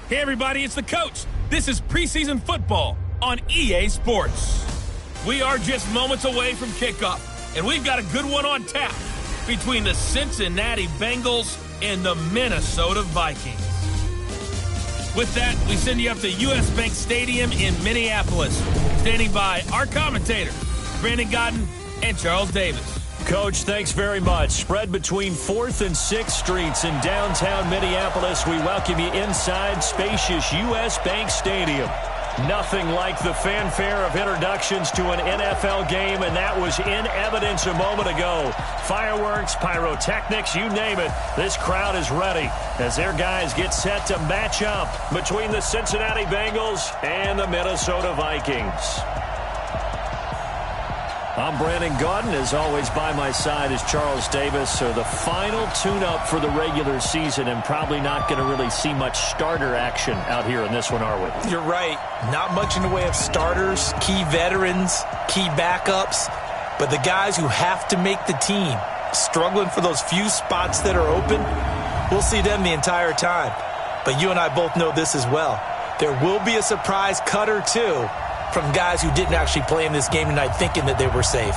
Hey everybody, it's the coach. This is preseason football on EA Sports. We are just moments away from kickoff, and we've got a good one on tap between the Cincinnati Bengals and the Minnesota Vikings. With that, we send you up to US Bank Stadium in Minneapolis. Standing by our commentators, Brandon Godden and Charles Davis. Coach, thanks very much. Spread between 4th and 6th Streets in downtown Minneapolis. We welcome you inside spacious US Bank Stadium. Nothing like the fanfare of introductions to an NFL game, and that was in evidence a moment ago. Fireworks, pyrotechnics, you name it. This crowd is ready as their guys get set to match up between the Cincinnati Bengals and the Minnesota Vikings. I'm Brandon Godden. As always, by my side is Charles Davis. So the final tune-up for the regular season, and probably not going to really see much starter action out here in this one, are we? You're right. Not much in the way of starters, key veterans, key backups, but the guys who have to make the team, struggling for those few spots that are open, we'll see them the entire time. But you and I both know this as well. There will be a surprise cut or two from guys who didn't actually play in this game tonight thinking that they were safe.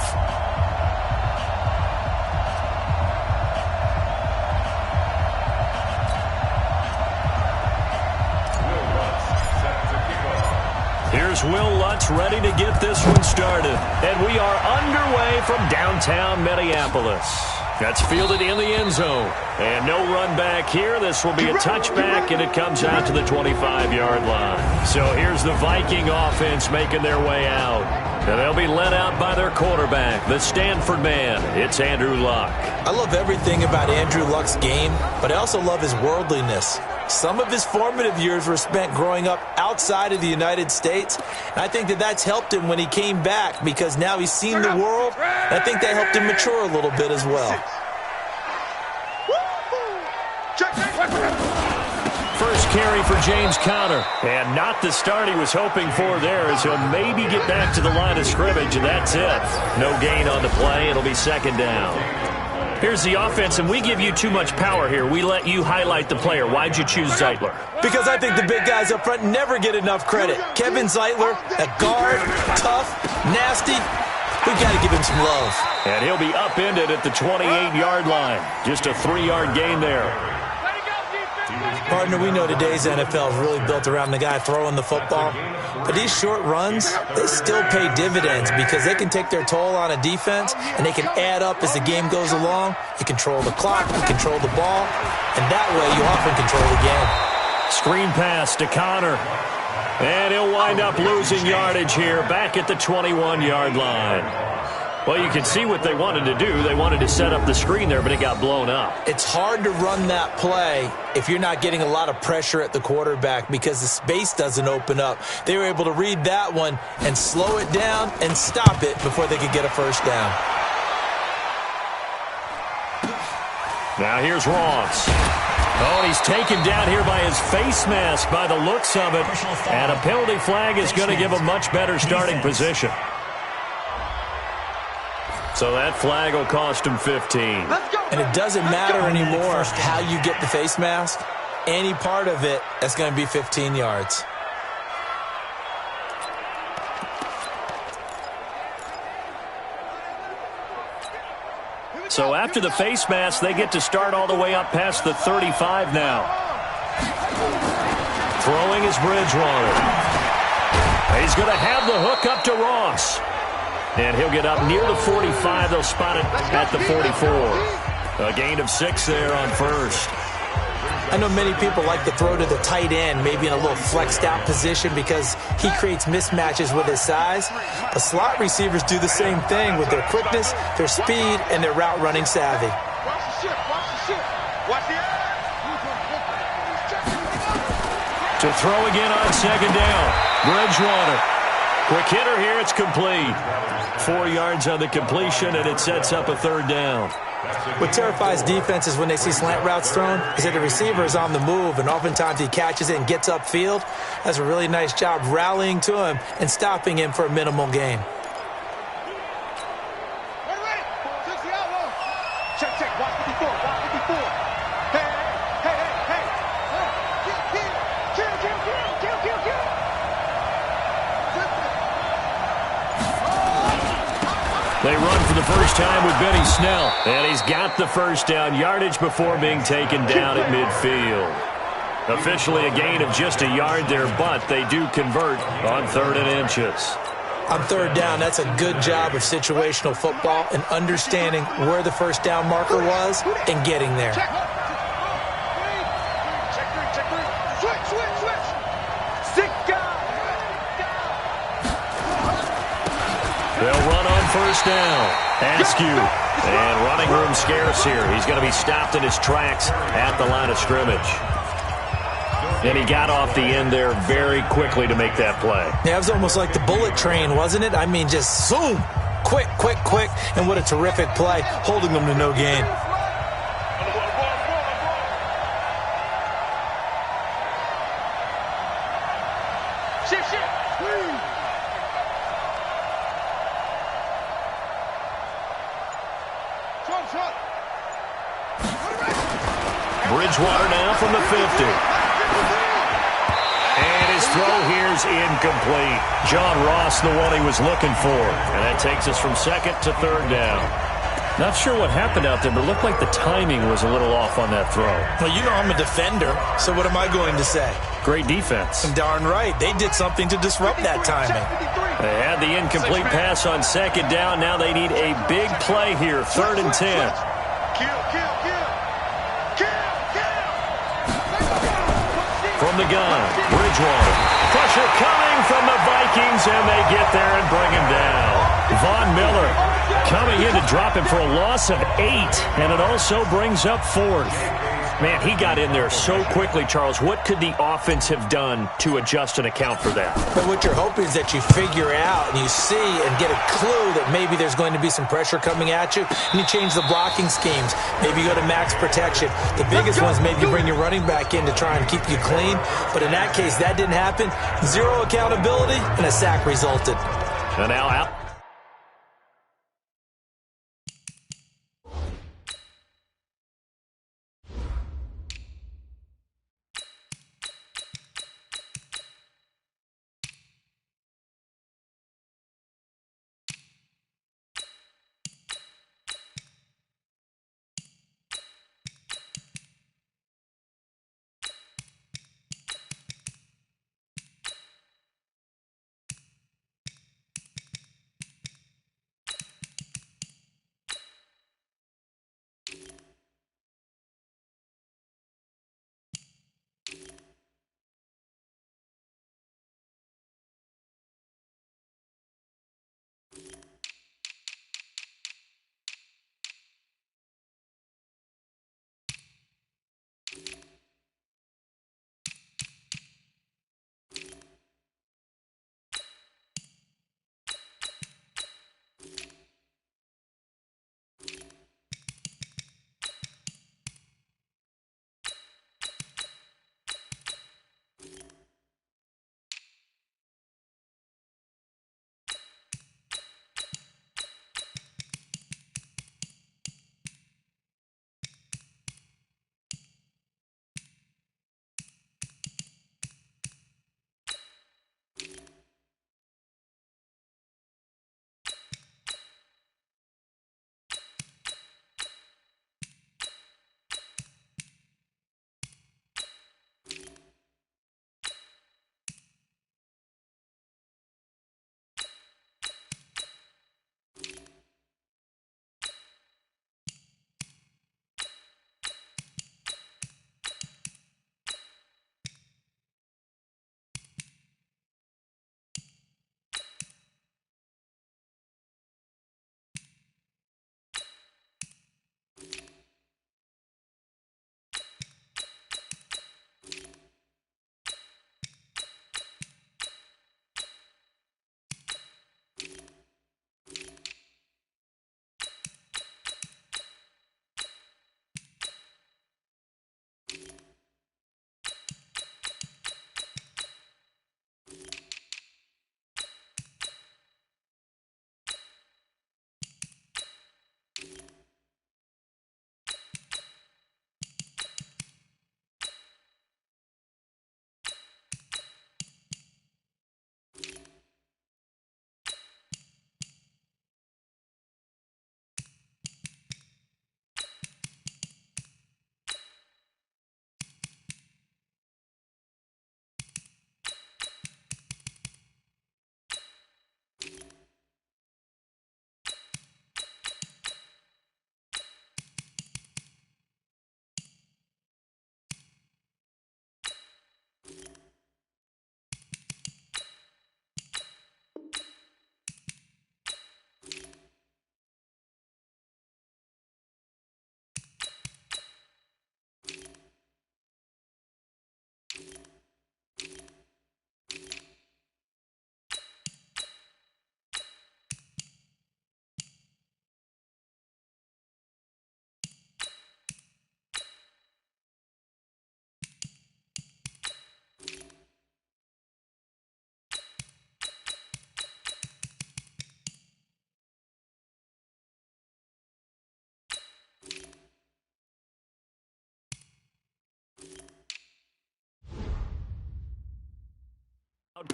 Here's Will Lutz ready to get this one started. And we are underway from downtown Minneapolis. That's fielded in the end zone. And no run back here. This will be a touchback, and it comes out to the 25-yard line. So here's the Viking offense making their way out. And they'll be led out by their quarterback, the Stanford man. It's Andrew Luck. I love everything about Andrew Luck's game, but I also love his worldliness. Some of his formative years were spent growing up outside of the United States, and I think that that's helped him when he came back because now he's seen the world, and I think that helped him mature a little bit as well. First carry for James Conner, and not the start he was hoping for there, as he'll maybe get back to the line of scrimmage, and that's it. No gain on the play. It'll be second down. Here's the offense, and we give you too much power here. We let you highlight the player. Why'd you choose Zeitler? Because I think the big guys up front never get enough credit. Kevin Zeitler, a guard, tough, nasty. We've got to give him some love. And he'll be upended at the 28-yard line. Just a 3-yard gain there. Partner, we know today's NFL is really built around the guy throwing the football. But these short runs, they still pay dividends because they can take their toll on a defense, and they can add up as the game goes along. You control the clock, you control the ball, and that way you often control the game. Screen pass to Conner. And he'll wind up losing yardage here back at the 21-yard line. Well, you can see what they wanted to do. They wanted to set up the screen there, but it got blown up. It's hard to run that play if you're not getting a lot of pressure at the quarterback because the space doesn't open up. They were able to read that one and slow it down and stop it before they could get a first down. Now here's Ross. Oh, and he's taken down here by his face mask by the looks of it. And a penalty flag is going to give a much better starting position. So that flag will cost him 15. And it doesn't matter anymore how you get the face mask. Any part of it, that's going to be 15 yards. So after the face mask, they get to start all the way up past the 35 now. Throwing is Bridgewater. He's going to have the hook up to Ross. And he'll get up near the 45. They'll spot it at the 44. A gain of 6 there on first. I know many people like to throw to the tight end, maybe in a little flexed out position because he creates mismatches with his size. But slot receivers do the same thing with their quickness, their speed, and their route running savvy. To throw again on second down. Bridgewater. Quick hitter here. It's complete. 4 yards on the completion, and it sets up a third down. What terrifies defenses when they see slant routes thrown is that the receiver is on the move, and oftentimes he catches it and gets upfield. That's a really nice job rallying to him and stopping him for a minimal gain. They run for the first time with Benny Snell. And he's got the first down yardage before being taken down at midfield. Officially a gain of just a yard there, but they do convert on 3rd and inches. On 3rd down, that's a good job of situational football and understanding where the first down marker was and getting there. They'll run on first down. Askew. And running room scarce here. He's going to be stopped in his tracks at the line of scrimmage. And he got off the end there very quickly to make that play. Yeah, it was almost like the bullet train, wasn't it? I mean, just zoom. Quick, quick, quick. And what a terrific play, holding them to no gain. Bridgewater now from the 50. And his throw here's incomplete. John Ross, the one he was looking for. And that takes us from 2nd to 3rd down. Not sure what happened out there, but it looked like the timing was a little off on that throw. Well, you know I'm a defender, so what am I going to say? Great defense. Darn right. They did something to disrupt that timing. They had the incomplete pass on 2nd down. Now they need a big play here, 3rd and 10. From the gun, Bridgewater. Pressure coming from the Vikings, and they get there and bring him down. Von Miller coming in to drop him for a loss of 8, and it also brings up 4th. Man, he got in there so quickly, Charles. What could the offense have done to adjust and account for that? But what you're hoping is that you figure out and you see and get a clue that maybe there's going to be some pressure coming at you, and you change the blocking schemes. Maybe you go to max protection. The biggest ones, maybe you bring your running back in to try and keep you clean. But in that case, that didn't happen. 0 accountability, and a sack resulted. And now out.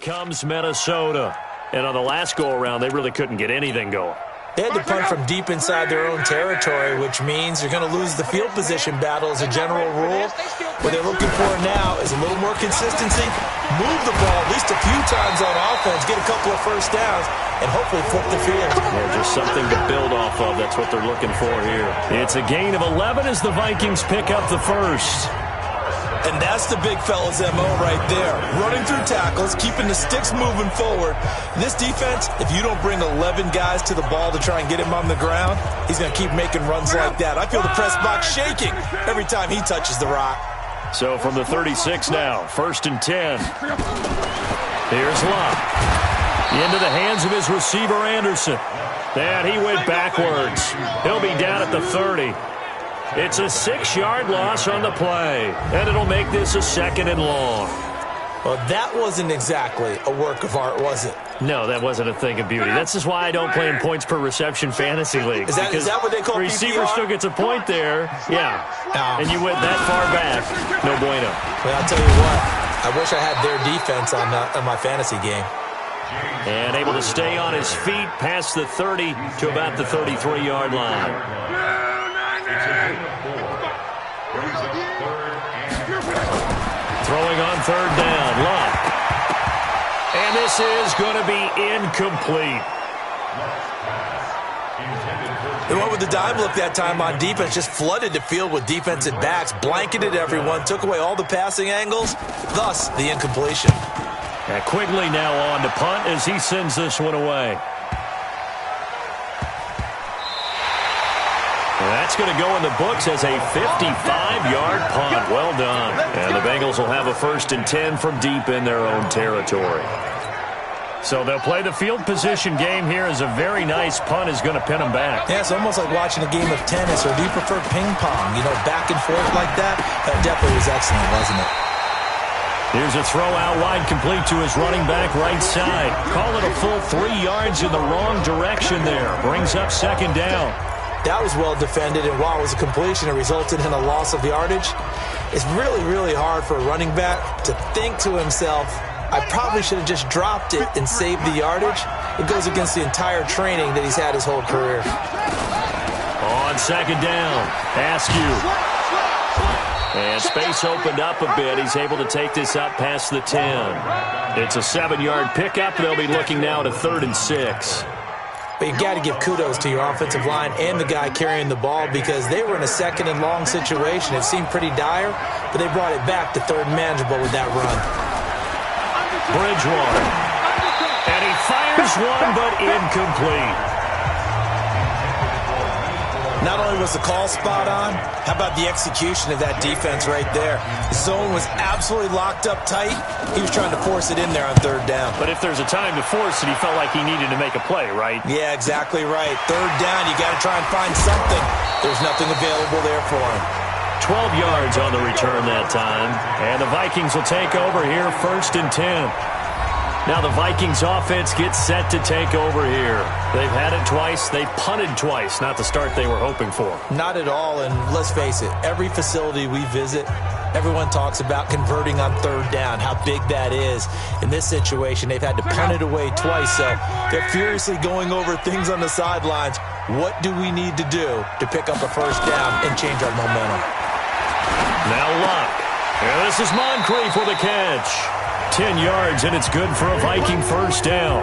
comes Minnesota. And on the last go-around, they really couldn't get anything going. They had to punt from deep inside their own territory, which means you're going to lose the field position battle as a general rule. What they're looking for now is a little more consistency, move the ball at least a few times on offense, get a couple of first downs, and hopefully flip the field. Yeah, just something to build off of. That's what they're looking for here. It's a gain of 11 as the Vikings pick up the first. And that's the big fella's MO right there. Running through tackles, keeping the sticks moving forward. This defense, if you don't bring 11 guys to the ball to try and get him on the ground, he's going to keep making runs like that. I feel the press box shaking every time he touches the rock. So from the 36 now, 1st and 10. Here's Locke. Into the hands of his receiver, Anderson. And he went backwards. He'll be down at the 30. It's a 6-yard loss on the play, and it'll make this a 2nd and long. Well, that wasn't exactly a work of art, was it? No, that wasn't a thing of beauty. That's just why I don't play in points per reception fantasy leagues. Is that what they call receiver PPR? still gets a point there. Yeah. Oh. And you went that far back. No bueno. Well, I'll tell you what. I wish I had their defense on my fantasy game. And able to stay on his feet past the 30 to about the 33-yard line. Throwing on 3rd down, Locke. And this is going to be incomplete. They went with the dime look that time on defense, just flooded the field with defensive backs, blanketed everyone, took away all the passing angles, thus the incompletion. And Quigley now on to punt as he sends this one away. That's going to go in the books as a 55-yard punt. Well done. And the Bengals will have a 1st and 10 from deep in their own territory. So they'll play the field position game here as a very nice punt is going to pin them back. Yeah, it's almost like watching a game of tennis, or do you prefer ping pong? You know, back and forth like that? That definitely was excellent, wasn't it? Here's a throw out wide, complete to his running back right side. Call it a full 3 yards in the wrong direction there. Brings up 2nd down. That was well defended, and while it was a completion, it resulted in a loss of yardage. It's really, really hard for a running back to think to himself, I probably should have just dropped it and saved the yardage. It goes against the entire training that he's had his whole career. On 2nd down, Askew. And space opened up a bit. He's able to take this up past the 10. It's a 7-yard pickup. They'll be looking now to 3rd and 6. But you've got to give kudos to your offensive line and the guy carrying the ball, because they were in a 2nd and long situation. It seemed pretty dire, but they brought it back to 3rd and manageable with that run. Bridgewater. And he fires one, but incomplete. Not only was the call spot on, how about the execution of that defense right there? The zone was absolutely locked up tight. He was trying to force it in there on 3rd down. But if there's a time to force it, he felt like he needed to make a play, right? Yeah, exactly right. 3rd down, you got to try and find something. There's nothing available there for him. 12 yards on the return that time. And the Vikings will take over here, 1st and 10. Now the Vikings offense gets set to take over here. They've had it twice. They've punted twice. Not the start they were hoping for. Not at all, and let's face it, every facility we visit, everyone talks about converting on 3rd down, how big that is. In this situation, they've had to punt it away twice, so they're furiously going over things on the sidelines. What do we need to do to pick up a 1st down and change our momentum? Now Locke. And this is Moncrief with a catch. 10 yards, and it's good for a Viking 1st down.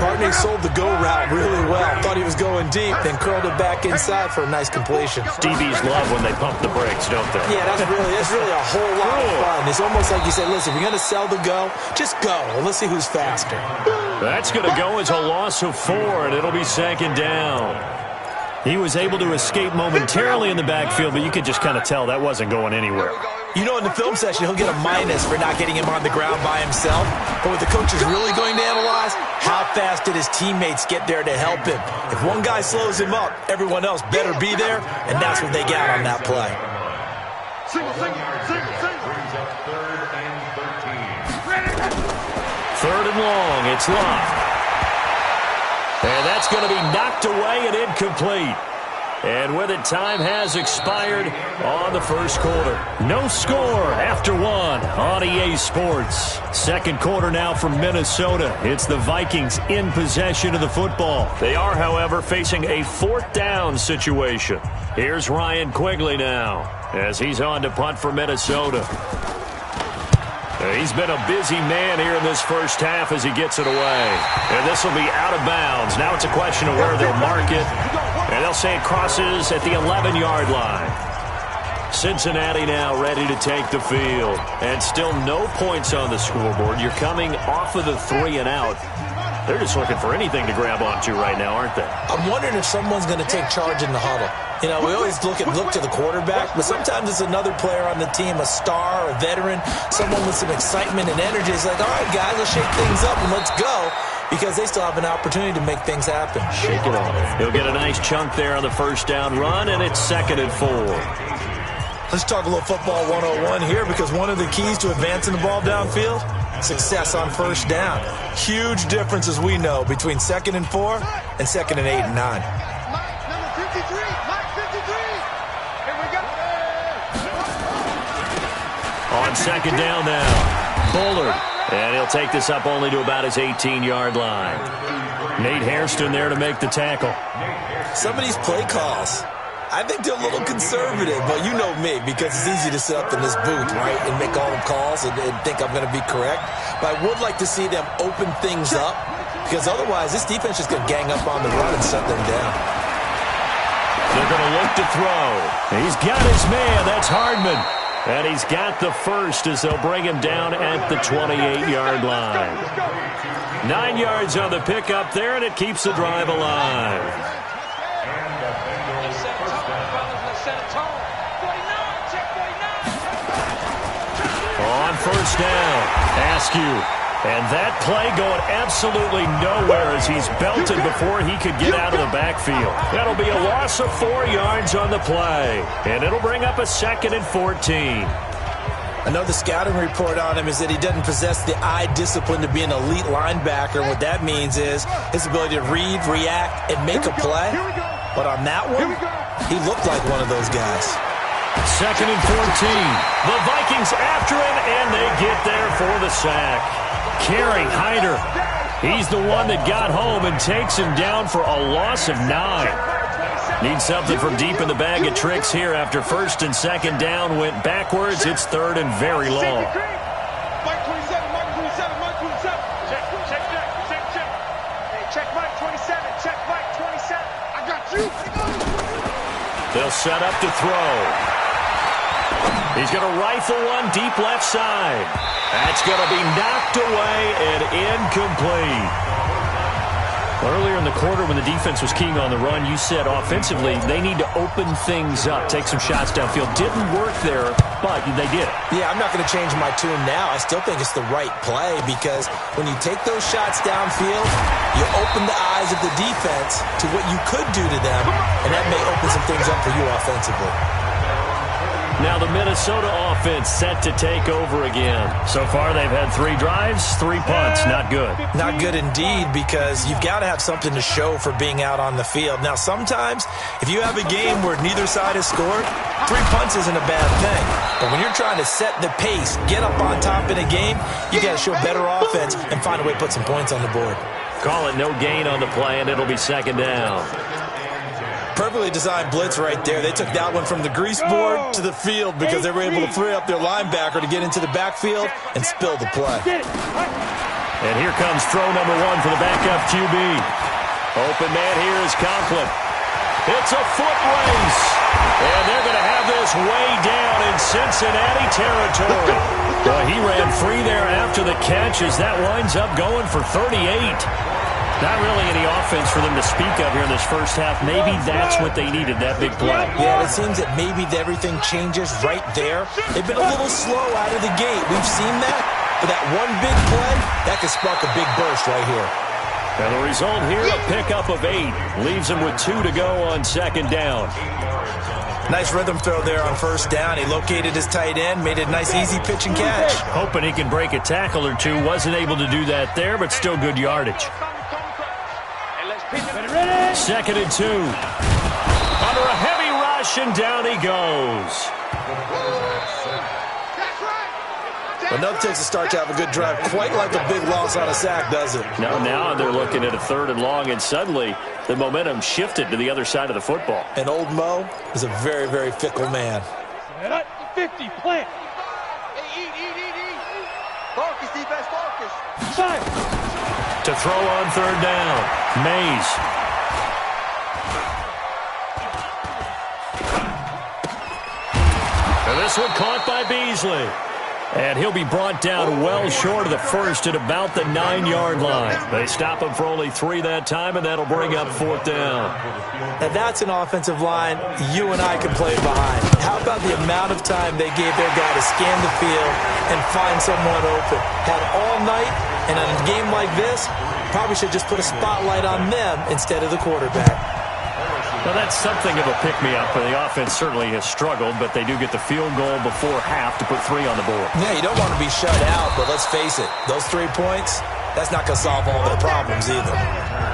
Partney sold the go route really well. Thought he was going deep, then curled it back inside for a nice completion. DBs love when they pump the brakes, don't they? Yeah, that's really a whole lot of fun. It's almost like you say, listen, if you're going to sell the go, just go, and let's see who's faster. That's going to go as a loss of 4, and it'll be 2nd down. He was able to escape momentarily in the backfield, but you could just kind of tell that wasn't going anywhere. You know, in the film session, he'll get a minus for not getting him on the ground by himself. But what the coach is really going to analyze, how fast did his teammates get there to help him? If one guy slows him up, everyone else better be there, and that's what they got on that play. 3rd and long, it's Locke. And that's going to be knocked away and incomplete. And with it, time has expired on the first quarter. No score after one on EA Sports. Second quarter now from Minnesota. It's the Vikings in possession of the football. They are, however, facing a fourth down situation. Here's Ryan Quigley now as he's on to punt for Minnesota. He's been a busy man here in this first half as he gets it away. And this will be out of bounds. Now it's a question of where they'll mark it. And they'll say it crosses at the 11-yard line. Cincinnati now ready to take the field. And still no points on the scoreboard. You're coming off of the 3 and out. They're just looking for anything to grab onto right now, aren't they? I'm wondering if someone's going to take charge in the huddle. You know, we always look to the quarterback, but sometimes it's another player on the team, a star, a veteran, someone with some excitement and energy. It's like, all right, guys, let's shake things up and let's go, because they still have an opportunity to make things happen. Shake it off. He'll get a nice chunk there on the first down run, and it's 2nd and 4. Let's talk a little football 101 here, because one of the keys to advancing the ball downfield, success on first down. Huge difference, as we know, between 2nd and 4 and 2nd and 8 and 9. On second down now, Bullard. And he'll take this up only to about his 18-yard line. Nate Hairston there to make the tackle. Some of these play calls, I think they're a little conservative, but you know me, because it's easy to sit up in this booth, right, and make all the calls and think I'm going to be correct. But I would like to see them open things up, because otherwise this defense is going to gang up on the run and shut them down. They're going to look to throw. He's got his man. That's Hardman. And he's got the first as they'll bring him down at the 28-yard line. 9 yards on the pickup there, and it keeps the drive alive. On first down, Askew. And that play going absolutely nowhere as he's belted before he could get out of the backfield. That'll be a loss of 4 yards on the play. And it'll bring up a 2nd and 14. I know the scouting report on him is that he doesn't possess the eye discipline to be an elite linebacker. What that means is his ability to read, react, and make a play. But on that one, he looked like one of those guys. 2nd and 14. The Vikings after him, and they get there for the sack. Kerry Hyder, he's the one that got home and takes him down for a loss of 9. Needs something from deep in the bag of tricks here after 1st and 2nd down went backwards. It's 3rd and very long. Mike 27, Mike 27, Mike 27. Check Mike 27, check Mike 27. I got you. They'll set up to throw. He's going to rifle one deep left side. That's going to be knocked away and incomplete. Earlier in the quarter when the defense was keying on the run, you said offensively they need to open things up, take some shots downfield. Didn't work there, but they did. Yeah, I'm not going to change my tune now. I still think it's the right play, because when you take those shots downfield, you open the eyes of the defense to what you could do to them, and that may open some things up for you offensively. Now the Minnesota offense set to take over again. So far they've had 3 drives, 3 punts. Not good. Not good indeed, because you've got to have something to show for being out on the field. Now sometimes if you have a game where neither side has scored, 3 punts isn't a bad thing. But when you're trying to set the pace, get up on top in a game, you got to show better offense and find a way to put some points on the board. Call it no gain on the play, and it'll be 2nd down. Perfectly designed blitz right there. They took that one from the grease board to the field because they were able to free up their linebacker to get into the backfield and spill the play. And here comes throw number 1 for the backup QB. Open man here is Conklin. It's a foot race. And they're going to have this way down in Cincinnati territory. Well, he ran free there after the catch as that winds up going for 38. Not really any offense for them to speak of here in this first half. Maybe that's what they needed, that big play. Yeah, it seems that maybe everything changes right there. They've been a little slow out of the gate. We've seen that. But that one big play, that could spark a big burst right here. And the result here, a pickup of 8. Leaves them with 2 to go on 2nd down. Nice rhythm throw there on 1st down. He located his tight end, made it a nice easy pitch and catch. Hoping he can break a tackle or two. Wasn't able to do that there, but still good yardage. 2nd and 2. Under a rush, and down he goes. But nothing takes a start to have a good drive, quite like a big loss on a sack, does it? Now they're looking at a 3rd and long, and suddenly the momentum shifted to the other side of the football. And old Mo is a very, very fickle man. 50, plant. Hey, eat. Focus, defense, focus. 5. To throw on 3rd down, Mays. And this one caught by Beasley. And he'll be brought down well short of the first at about the 9-yard line. They stop him for only 3 that time, and that'll bring up 4th down. And that's an offensive line you and I can play behind. How about the amount of time they gave their guy to scan the field and find someone open? Had all night, and in a game like this, probably should just put a spotlight on them instead of the quarterback. Well, that's something of a pick-me-up. The offense certainly has struggled, but they do get the field goal before half to put 3 on the board. Yeah, you don't want to be shut out, but let's face it, those 3 points, that's not going to solve all their problems either.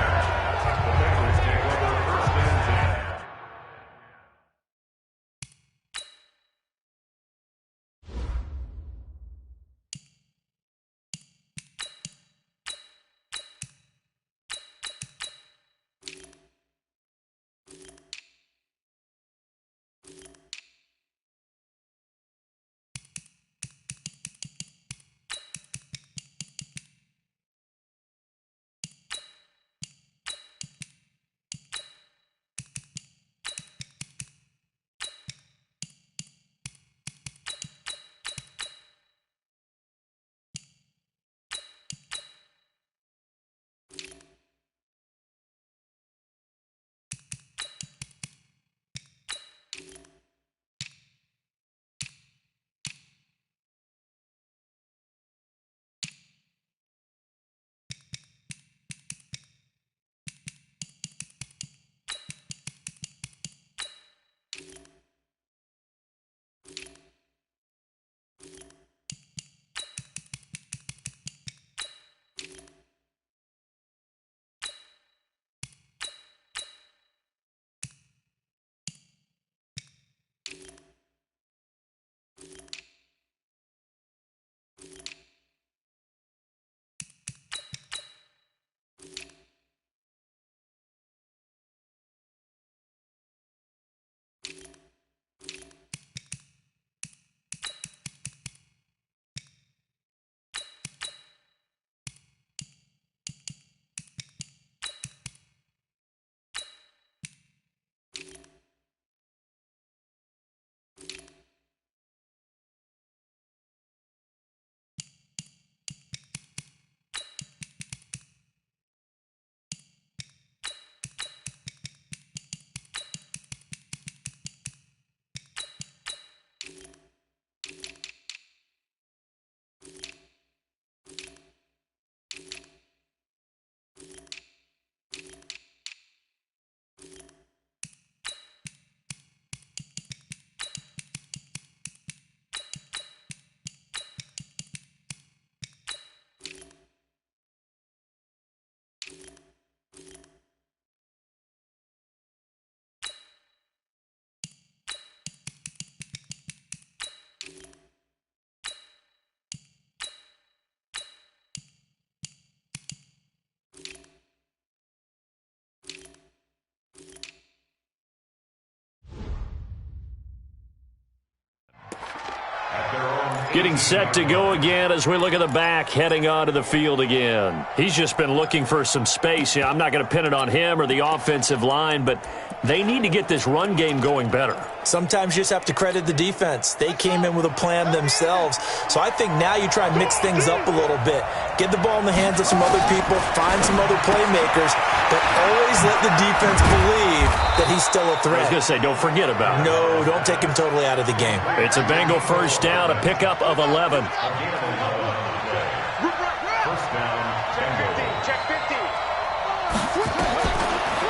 Getting set to go again as we look at the back, heading onto the field again. He's just been looking for some space. I'm not going to pin it on him or the offensive line, but they need to get this run game going better. Sometimes you just have to credit the defense. They came in with a plan themselves. So I think now you try and mix things up a little bit. Get the ball in the hands of some other people, find some other playmakers, but always let the defense believe that he's still a threat. I was going to say, don't forget about it. No, don't take him totally out of the game. It's a Bengal first down, a pickup of 11.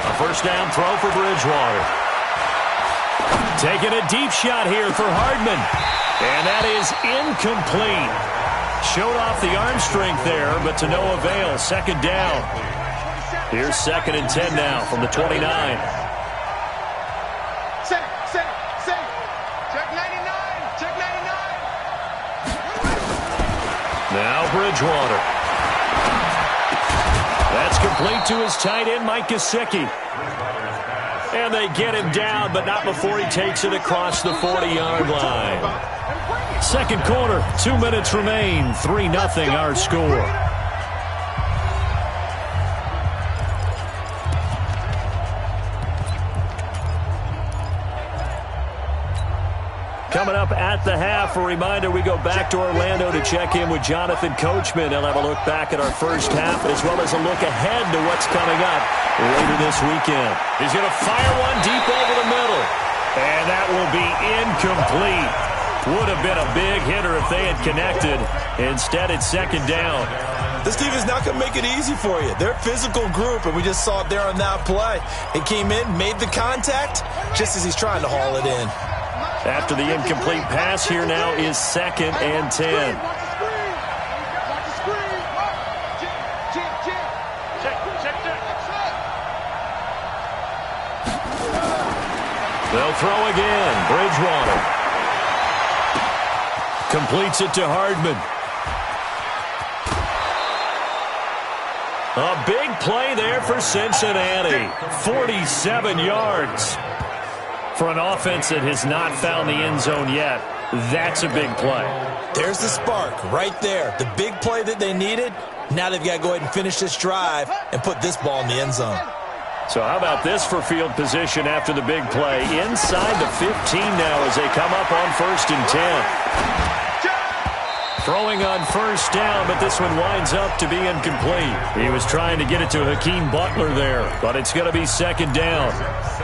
A first down throw for Bridgewater. Taking a deep shot here for Hardman. And that is incomplete. Showed off the arm strength there, but to no avail. Second down. Here's 2nd and 10 now from the 29. Center. Bridgewater. That's complete to his tight end, Mike Gesicki. And they get him down, but not before he takes it across the 40-yard line. Second quarter, 2 minutes remain. 3-0 our score. Coming up at the half, a reminder, we go back to Orlando to check in with Jonathan Coachman. He'll have a look back at our first half as well as a look ahead to what's coming up later this weekend. He's going to fire one deep over the middle. And that will be incomplete. Would have been a big hitter if they had connected. Instead, it's second down. This team is not going to make it easy for you. They're a physical group, and we just saw it there on that play. It came in, made the contact, just as he's trying to haul it in. After the incomplete pass, here now is 2nd and 10. They'll throw again. Bridgewater completes it to Hardman. A big play there for Cincinnati. 47 yards. For an offense that has not found the end zone yet, that's a big play. There's the spark right there. The big play that they needed. Now they've got to go ahead and finish this drive and put this ball in the end zone. So how about this for field position after the big play? Inside the 15 now as they come up on 1st and 10. Throwing on first down, but this one winds up to be incomplete. He was trying to get it to Hakeem Butler there, but it's going to be 2nd down.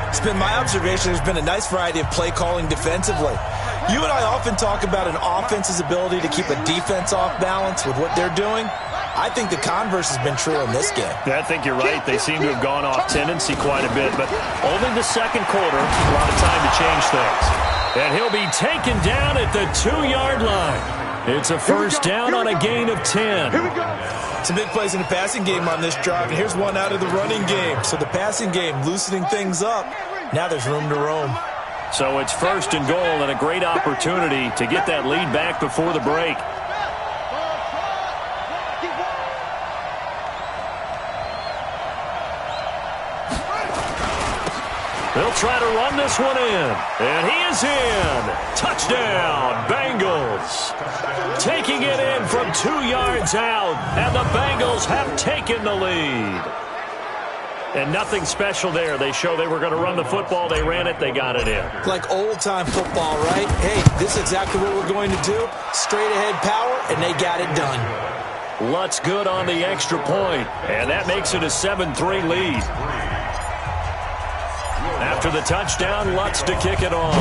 It's been my observation there's been a nice variety of play calling defensively. You and I often talk about an offense's ability to keep a defense off balance with what they're doing. I think the converse has been true in this game. I think you're right. They seem to have gone off tendency quite a bit, but only the second quarter, a lot of time to change things. And he'll be taken down at the 2-yard line. It's a first down on a gain of 10. Some big plays in the passing game on this drive, and here's one out of the running game. So the passing game loosening things up. Now there's room to roam. So it's 1st and goal and a great opportunity to get that lead back before the break. They'll try to run this one in. And he is in. Touchdown, Bengals. Taking it in from 2 yards out. And the Bengals have taken the lead. And nothing special there. They show they were going to run the football. They ran it. They got it in. Like old-time football, right? Hey, this is exactly what we're going to do. Straight-ahead power, and they got it done. Lutz good on the extra point. And that makes it a 7-3 lead. After the touchdown, Lutz to kick it off.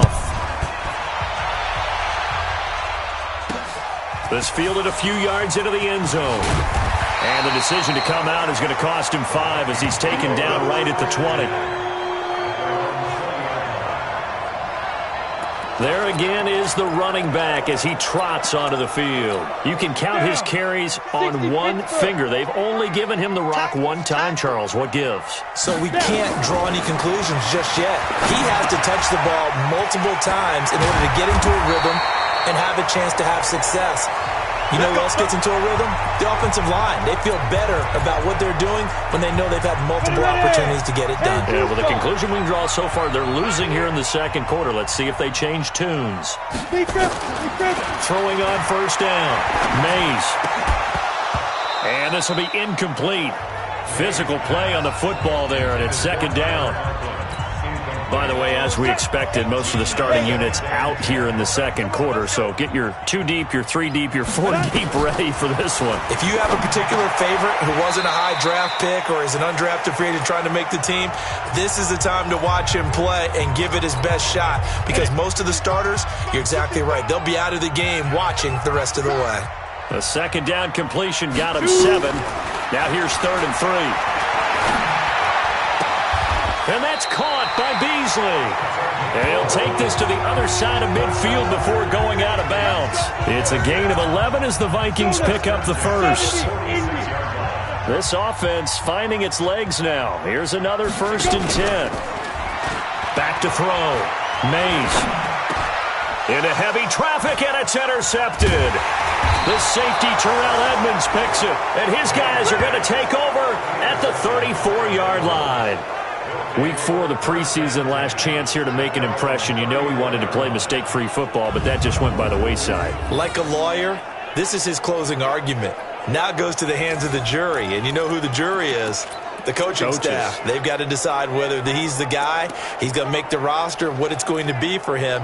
This fielded a few yards into the end zone. And the decision to come out is going to cost him 5 as he's taken down right at the 20. There again is the running back as he trots onto the field. You can count his carries on one finger. They've only given him the rock one time, Charles. What gives? So we can't draw any conclusions just yet. He has to touch the ball multiple times in order to get into a rhythm and have a chance to have success. You know who else gets into a rhythm? The offensive line. They feel better about what they're doing when they know they've had multiple opportunities to get it done. Yeah, well, the conclusion we can draw so far, they're losing here in the second quarter. Let's see if they change tunes. Throwing on first down. Mays. And this will be incomplete. Physical play on the football there, and it's second down. By the way, as we expected, most of the starting units out here in the second quarter. So get your 2 deep, your 3 deep, your 4 deep ready for this one. If you have a particular favorite who wasn't a high draft pick or is an undrafted free agent trying to make the team, this is the time to watch him play and give it his best shot. Because most of the starters, you're exactly right, they'll be out of the game watching the rest of the way. The second down completion got him 7. Now here's 3rd and 3. And that's caught by Beasley. And he'll take this to the other side of midfield before going out of bounds. It's a gain of 11 as the Vikings pick up the first. This offense finding its legs now. Here's another 1st and 10. Back to throw. Mays. Into heavy traffic, and it's intercepted. The safety, Terrell Edmonds, picks it. And his guys are going to take over at the 34-yard line. Week 4 of the preseason, last chance here to make an impression. You know he wanted to play mistake-free football, but that just went by the wayside. Like a lawyer, this is his closing argument. Now it goes to the hands of the jury, and you know who the jury is. The coaching staff. They've got to decide whether he's the guy, he's going to make the roster, what it's going to be for him.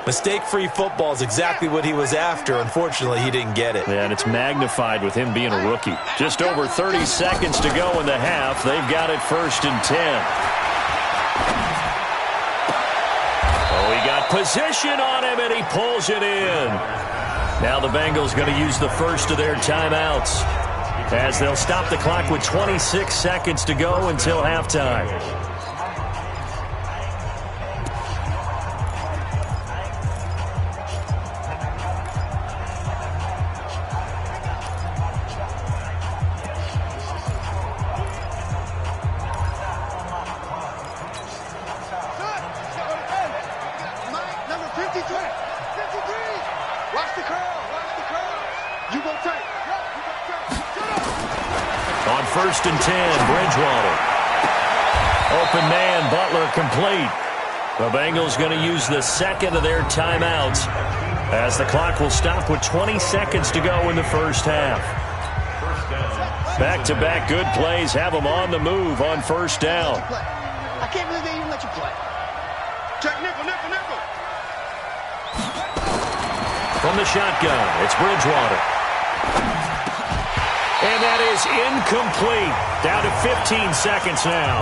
Mistake-free football is exactly what he was after. Unfortunately, he didn't get it. Yeah, and it's magnified with him being a rookie. Just over 30 seconds to go in the half. They've got it 1st and 10. Oh, he got position on him, and he pulls it in. Now the Bengals going to use the first of their timeouts, as they'll stop the clock with 26 seconds to go until halftime. On 1st and 10, Bridgewater. Open man, Butler complete. The Bengals going to use the second of their timeouts, as the clock will stop with 20 seconds to go in the first half. Back-to-back good plays have them on the move on 1st down. I can't believe they even let you play. Check nickel, nickel, nickel. From the shotgun, it's Bridgewater. And that is incomplete. Down to 15 seconds now.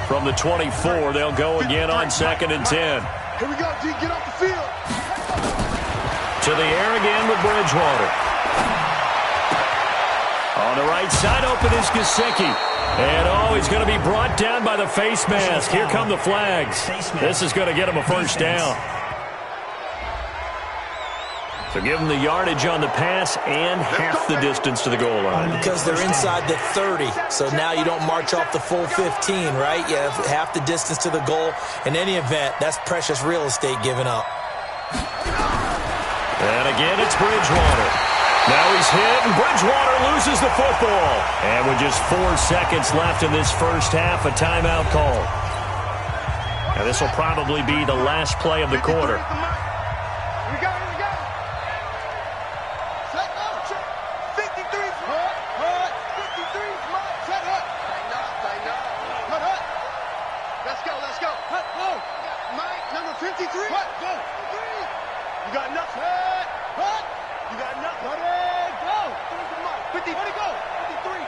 From the 24, they'll go again on 2nd and 10. Here we go, D. Get off the field. To the air again with Bridgewater. On the right side, open is Gesicki. And, oh, he's going to be brought down by the face mask. Here come the flags. This is going to get him a 1st down. So give him the yardage on the pass and half the distance to the goal line. Because they're inside the 30, so now you don't march off the full 15, right? You have half the distance to the goal. In any event, that's precious real estate given up. And again, it's Bridgewater. Now he's hit, and Bridgewater loses the football. And with just 4 seconds left in this first half, a timeout call. And this will probably be the last play of the quarter. We got it, we got it. Set up, check. 53's hut, hut. 53's hut, set up. Tighten up, tighten up. Hut, hut. Let's go, let's go. Hut, go. Mike, number 53. Hut, go. 3. You got enough, hut, hut. You got enough, hut, go. 50, where'd he go? 53.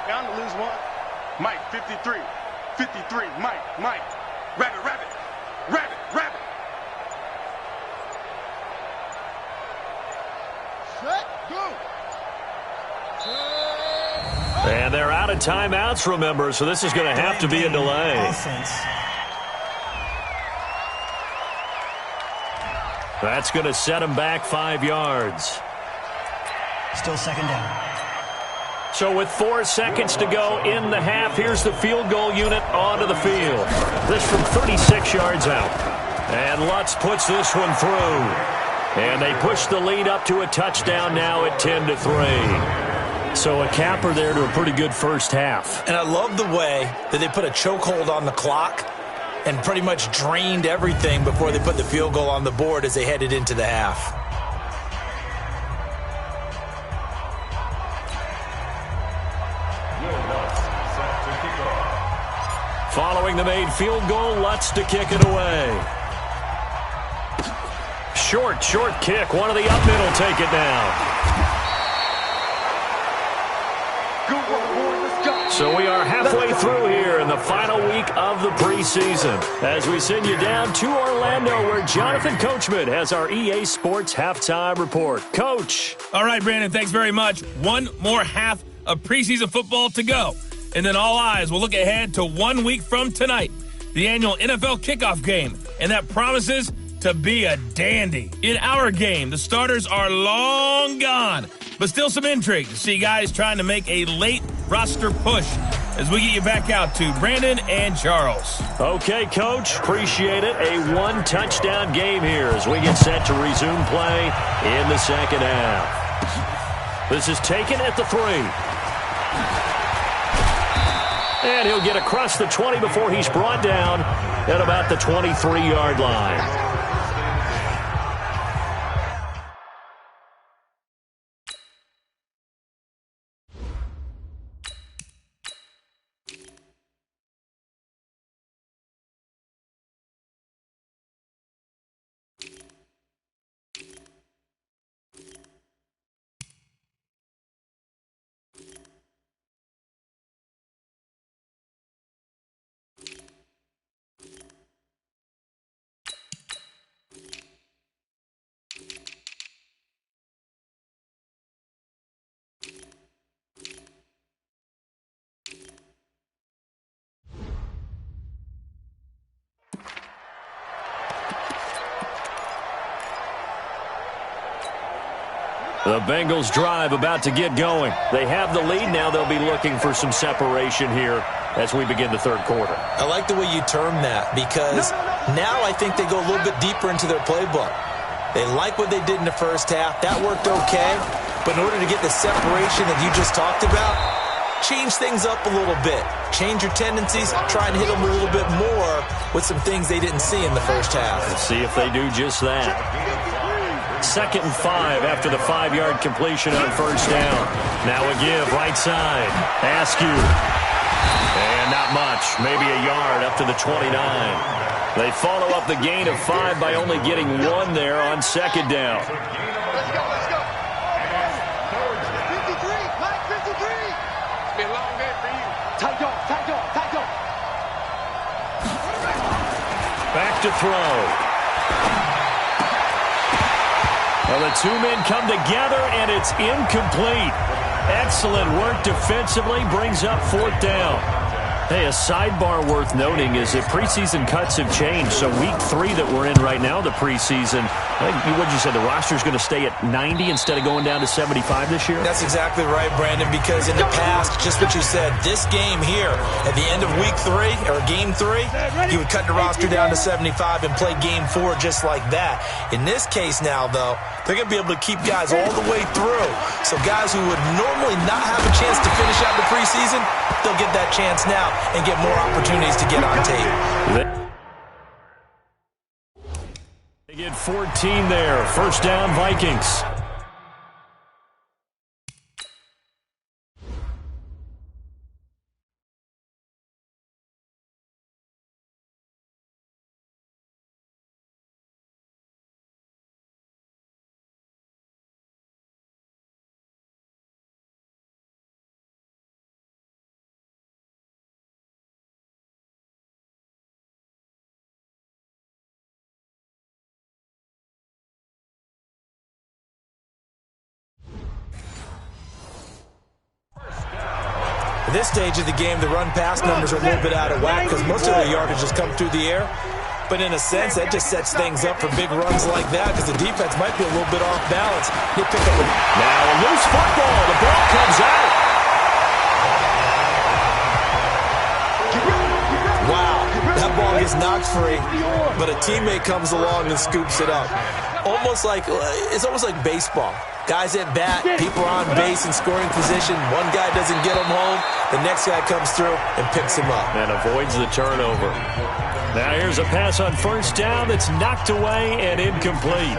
Bound to lose one. Mike, 53. 53, Mike, Mike. Rabbit, rabbit. Rabbit, rabbit. Set, go. Set. And they're out of timeouts, remember, so this is going to have to be a delay. That's going to set them back 5 yards. Still 2nd down. So with 4 seconds to go in the half, here's the field goal unit onto the field. This from 36 yards out. And Lutz puts this one through. And they push the lead up to a touchdown now at 10-3. So a capper there to a pretty good first half. And I love the way that they put a chokehold on the clock and pretty much drained everything before they put the field goal on the board as they headed into the half. Following the made field goal, Lutz to kick it away. Short kick. One of the up middle take it down. So we are halfway through here in the final week of the preseason as we send you down to Orlando where Jonathan Coachman has our EA Sports halftime report. Coach. All right, Brandon, thanks very much. One more half of preseason football to go. And then all eyes will look ahead to 1 week from tonight, the annual NFL kickoff game. And that promises to be a dandy. In our game, the starters are long gone, but still some intrigue to see guys trying to make a late roster push as we get you back out to Brandon and Charles. Okay, Coach, appreciate it. A one-touchdown game here as we get set to resume play in the second half. This is taken at the 3. And he'll get across the 20 before he's brought down at about the 23-yard line. The Bengals drive about to get going. They have the lead. Now they'll be looking for some separation here as we begin the third quarter. I like the way you term that because now I think they go a little bit deeper into their playbook. They like what they did in the first half. That worked okay. But in order to get the separation that you just talked about, change things up a little bit. Change your tendencies. Try and hit them a little bit more with some things they didn't see in the first half. Let's see if they do just that. 2nd and 5 after the 5-yard completion on first down. Now a give right side. Askew. And not much. Maybe a yard up to the 29. They follow up the gain of 5 by only getting 1 there on 2nd down. Let's go, let's go. 53, Mike, 53. It's been a long day for you. Tight dog, tight dog, tight dog. Back to throw. Well, the two men come together, and it's incomplete. Excellent work defensively, brings up 4th down. Hey, a sidebar worth noting is that preseason cuts have changed. So week 3 that we're in right now, the preseason, I think what you said, the roster's going to stay at 90 instead of going down to 75 this year? That's exactly right, Brandon, because in the past, just what you said, this game here, at the end of week 3, or game 3, you would cut the roster down to 75 and play game 4 just like that. In this case now, though, they're going to be able to keep guys all the way through. So guys who would normally not have a chance to finish out the preseason, they'll get that chance now and get more opportunities to get on tape. They get 14 there. First down, Vikings. At this stage of the game, the run-pass numbers are a little bit out of whack because most of the yardage has come through the air. But in a sense, that just sets things up for big runs like that because the defense might be a little bit off balance. They pick up now a loose football. The ball comes out. Wow, that ball gets knocked free, but a teammate comes along and scoops it up. It's almost like baseball. Guys at bat, people are on base in scoring position. One guy doesn't get him home. The next guy comes through and picks him up. And avoids the turnover. Now here's a pass on first down that's knocked away and incomplete.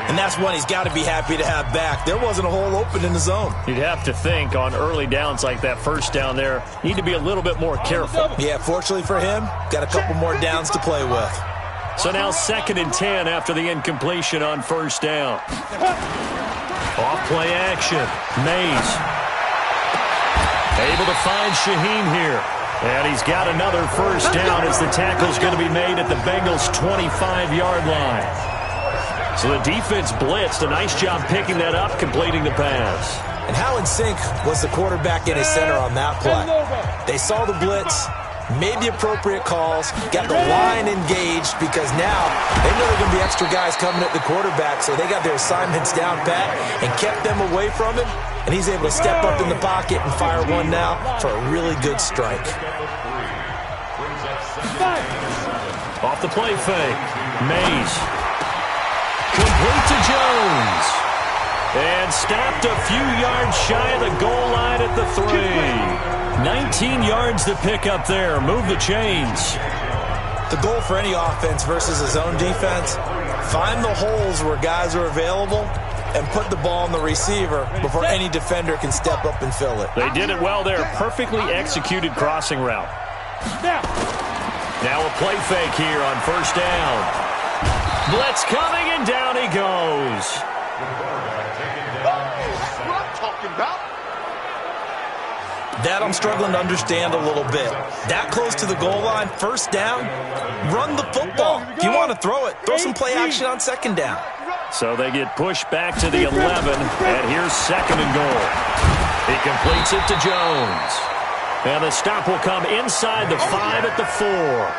And that's one he's got to be happy to have back. There wasn't a hole open in the zone. You'd have to think on early downs like that first down there, need to be a little bit more careful. Yeah, fortunately for him, got a couple more downs to play with. So now 2nd and 10 after the incompletion on first down. Off-play action. Mays. Able to find Shaheen here. And he's got another first down as the tackle's going to be made at the Bengals' 25-yard line. So the defense blitzed. A nice job picking that up, completing the pass. And how in sync was the quarterback and his center on that play? They saw the blitz. made the appropriate calls, got the line engaged because now they know there are going to be extra guys coming at the quarterback, so they got their assignments down pat and kept them away from him, and he's able to step up in the pocket and fire one now for a really good strike. Off the play fake, Mays. Complete to Jones. And stopped a few yards shy of the goal line at the 3. 19 yards to pick up there. Move the chains. The goal for any offense versus his own defense, find the holes where guys are available and put the ball in the receiver before any defender can step up and fill it. They did it well there. Perfectly executed crossing route. Now a play fake here on first down. Blitz coming, and down he goes. That's what I'm talking about. That I'm struggling to understand a little bit. That close to the goal line, first down, run the football. If you want to throw it, throw some play action on second down. So they get pushed back to the 11, and here's second and goal. He completes it to Jones. And the stop will come inside the 5 at the 4.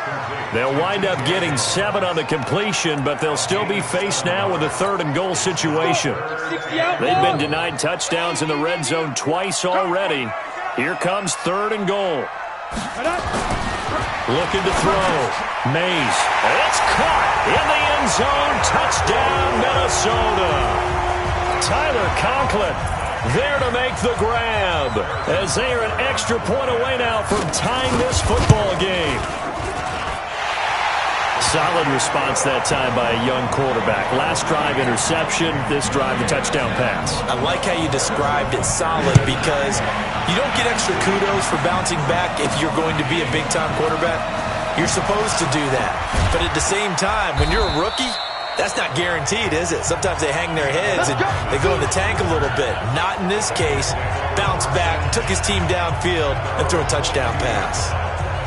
They'll wind up getting 7 on the completion, but they'll still be faced now with a third and goal situation. They've been denied touchdowns in the red zone twice already. Here comes third and goal. Looking to throw. Mays. It's caught in the end zone. Touchdown, Minnesota. Tyler Conklin there to make the grab, as they are an extra point away now from tying this football game. Solid response that time by a young quarterback. Last drive, interception. This drive, the touchdown pass. I like how you described it, solid, because you don't get extra kudos for bouncing back if you're going to be a big-time quarterback. You're supposed to do that. But at the same time, when you're a rookie, that's not guaranteed, is it? Sometimes they hang their heads and they go in the tank a little bit. Not in this case. Bounced back, took his team downfield, and threw a touchdown pass.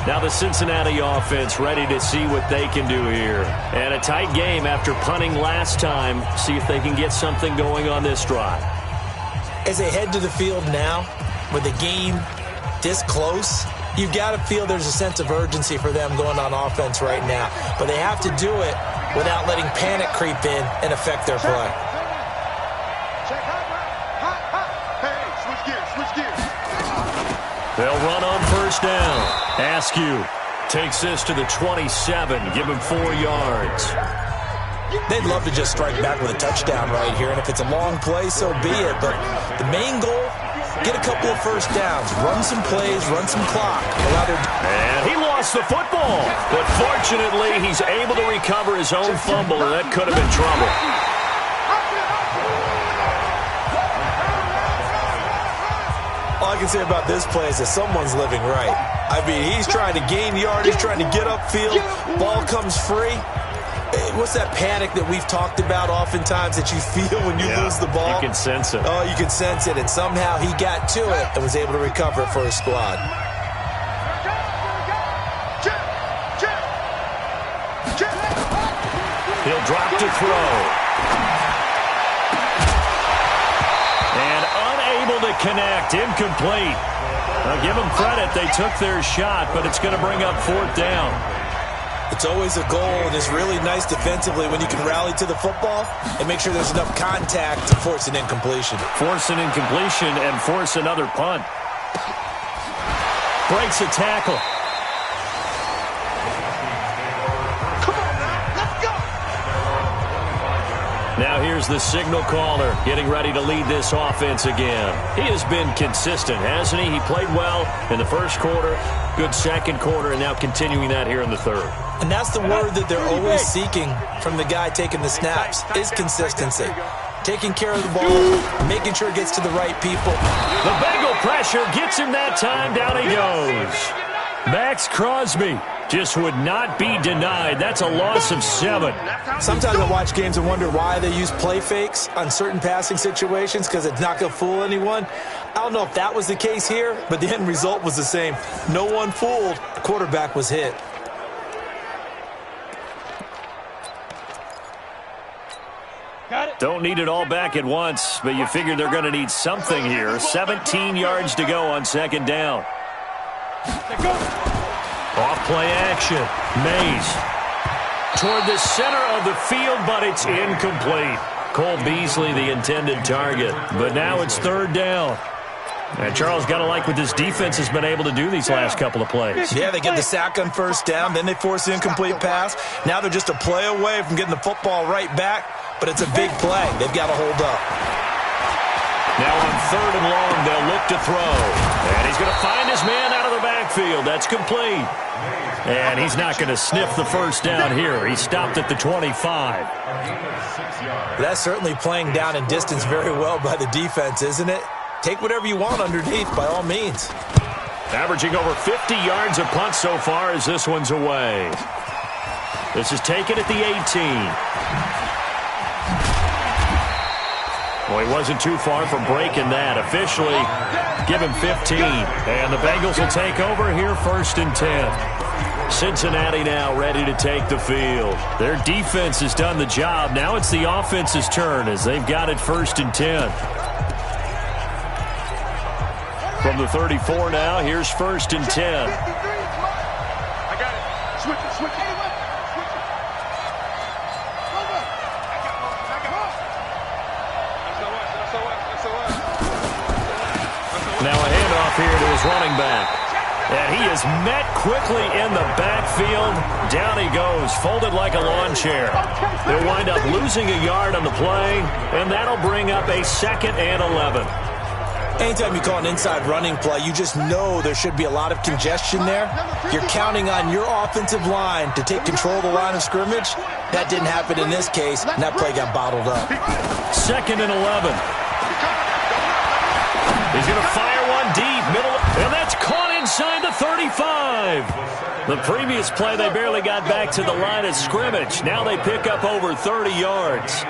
Now the Cincinnati offense ready to see what they can do here. And a tight game after punting last time. See if they can get something going on this drive. As they head to the field now, with the game this close, you've got to feel there's a sense of urgency for them going on offense right now. But they have to do it without letting panic creep in and affect their play. They'll run on first down. Askew takes this to the 27. Give him 4 yards. They'd love to just strike back with a touchdown right here, and if it's a long play, so be it. But the main goal, get a couple of first downs, run some plays, run some clock. And he lost the football. But fortunately, he's able to recover his own fumble, and that could have been trouble. All I can say about this play is that someone's living right. I mean, he's trying to gain yardage, trying to get upfield. Ball comes free. What's that panic that we've talked about oftentimes that you feel when you lose the ball? You can sense it. Oh, you can sense it. And somehow he got to it and was able to recover for his squad. He'll drop to throw. And unable to connect. Incomplete. I'll give them credit. They took their shot, but it's going to bring up fourth down. It's always a goal, and it's really nice defensively when you can rally to the football and make sure there's enough contact to force an incompletion. Force an incompletion and force another punt. Breaks a tackle. Come on now, let's go. Now here's the signal caller getting ready to lead this offense again. He has been consistent, hasn't he? He played well in the first quarter, good second quarter, and now continuing that here in the third. And that's the word that they're always seeking from the guy taking the snaps, is consistency. Taking care of the ball, making sure it gets to the right people. The Bengal pressure gets him that time. Down he goes. Max Crosby just would not be denied. That's a loss of 7. Sometimes I watch games and wonder why they use play fakes on certain passing situations, because it's not going to fool anyone. I don't know if that was the case here, but the end result was the same. No one fooled. The quarterback was hit. Don't need it all back at once, but you figure they're going to need something here. 17 yards to go on second down. Off play action. Mays toward the center of the field, but it's incomplete. Cole Beasley, the intended target. But now it's third down. And Charles, got to like what this defense has been able to do these last couple of plays. Yeah, they get the sack on first down, then they force the incomplete pass. Now they're just a play away from getting the football right back, but it's a big play. They've got to hold up. Now on third and long, they'll look to throw. And he's going to find his man out of the backfield. That's complete. And he's not going to sniff the first down here. He stopped at the 25. That's certainly playing down in distance very well by the defense, isn't it? Take whatever you want underneath, by all means. Averaging over 50 yards a punt so far as this one's away. This is taken at the 18. Well, he wasn't too far from breaking that. Officially, give him 15. And the Bengals will take over here first and 10. Cincinnati now ready to take the field. Their defense has done the job. Now it's the offense's turn as they've got it first and 10. From the 34 now, here's first and 10. I got it. Switch it, switch it. Now a handoff here to his running back. And he is met quickly in the backfield. Down he goes, folded like a lawn chair. They'll wind up losing a yard on the play, and that'll bring up a 2nd and 11. Anytime you call an inside running play, you just know there should be a lot of congestion there. You're counting on your offensive line to take control of the line of scrimmage. That didn't happen in this case, and that play got bottled up. 2nd and 11. He's going to fire one deep, middle, and that's caught inside the 35. The previous play, they barely got back to the line of scrimmage. Now they pick up over 30 yards.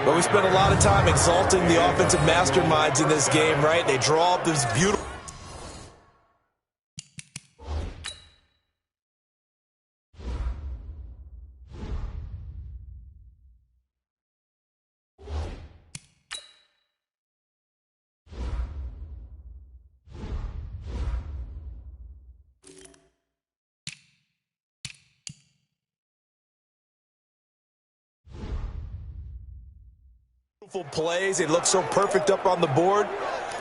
But we spent a lot of time exalting the offensive masterminds in this game, right? They draw up this beautiful... plays. They look so perfect up on the board.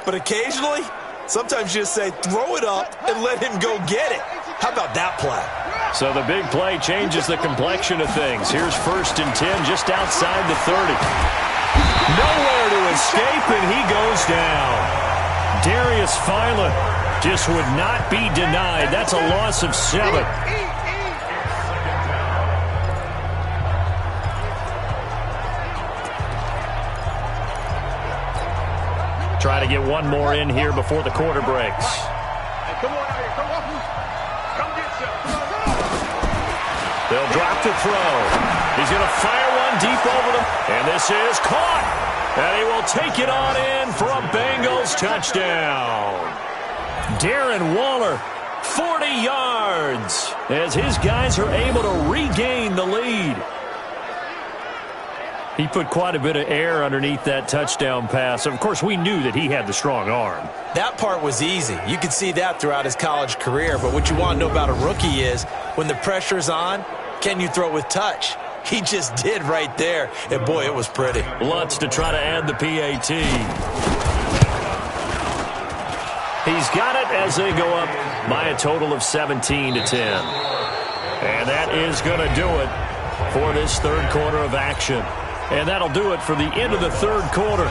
But occasionally, sometimes you just say, throw it up and let him go get it. How about that play? So the big play changes the complexion of things. Here's first and 10 just outside the 30. Nowhere to escape, and he goes down. Darius Philon just would not be denied. That's a loss of 7. Try to get one more in here before the quarter breaks. Come on out here. Come on. Come get some. They'll drop to throw. He's going to fire one deep over them. And this is caught. And he will take it on in for a Bengals touchdown. Darren Waller, 40 yards, as his guys are able to regain the lead. He put quite a bit of air underneath that touchdown pass. Of course, we knew that he had the strong arm. That part was easy. You could see that throughout his college career. But what you want to know about a rookie is when the pressure's on, can you throw with touch? He just did right there. And, boy, it was pretty. Lutz to try to add the PAT. He's got it as they go up by a total of 17-10. And that is going to do it for this third quarter of action. And that'll do it for the end of the third quarter.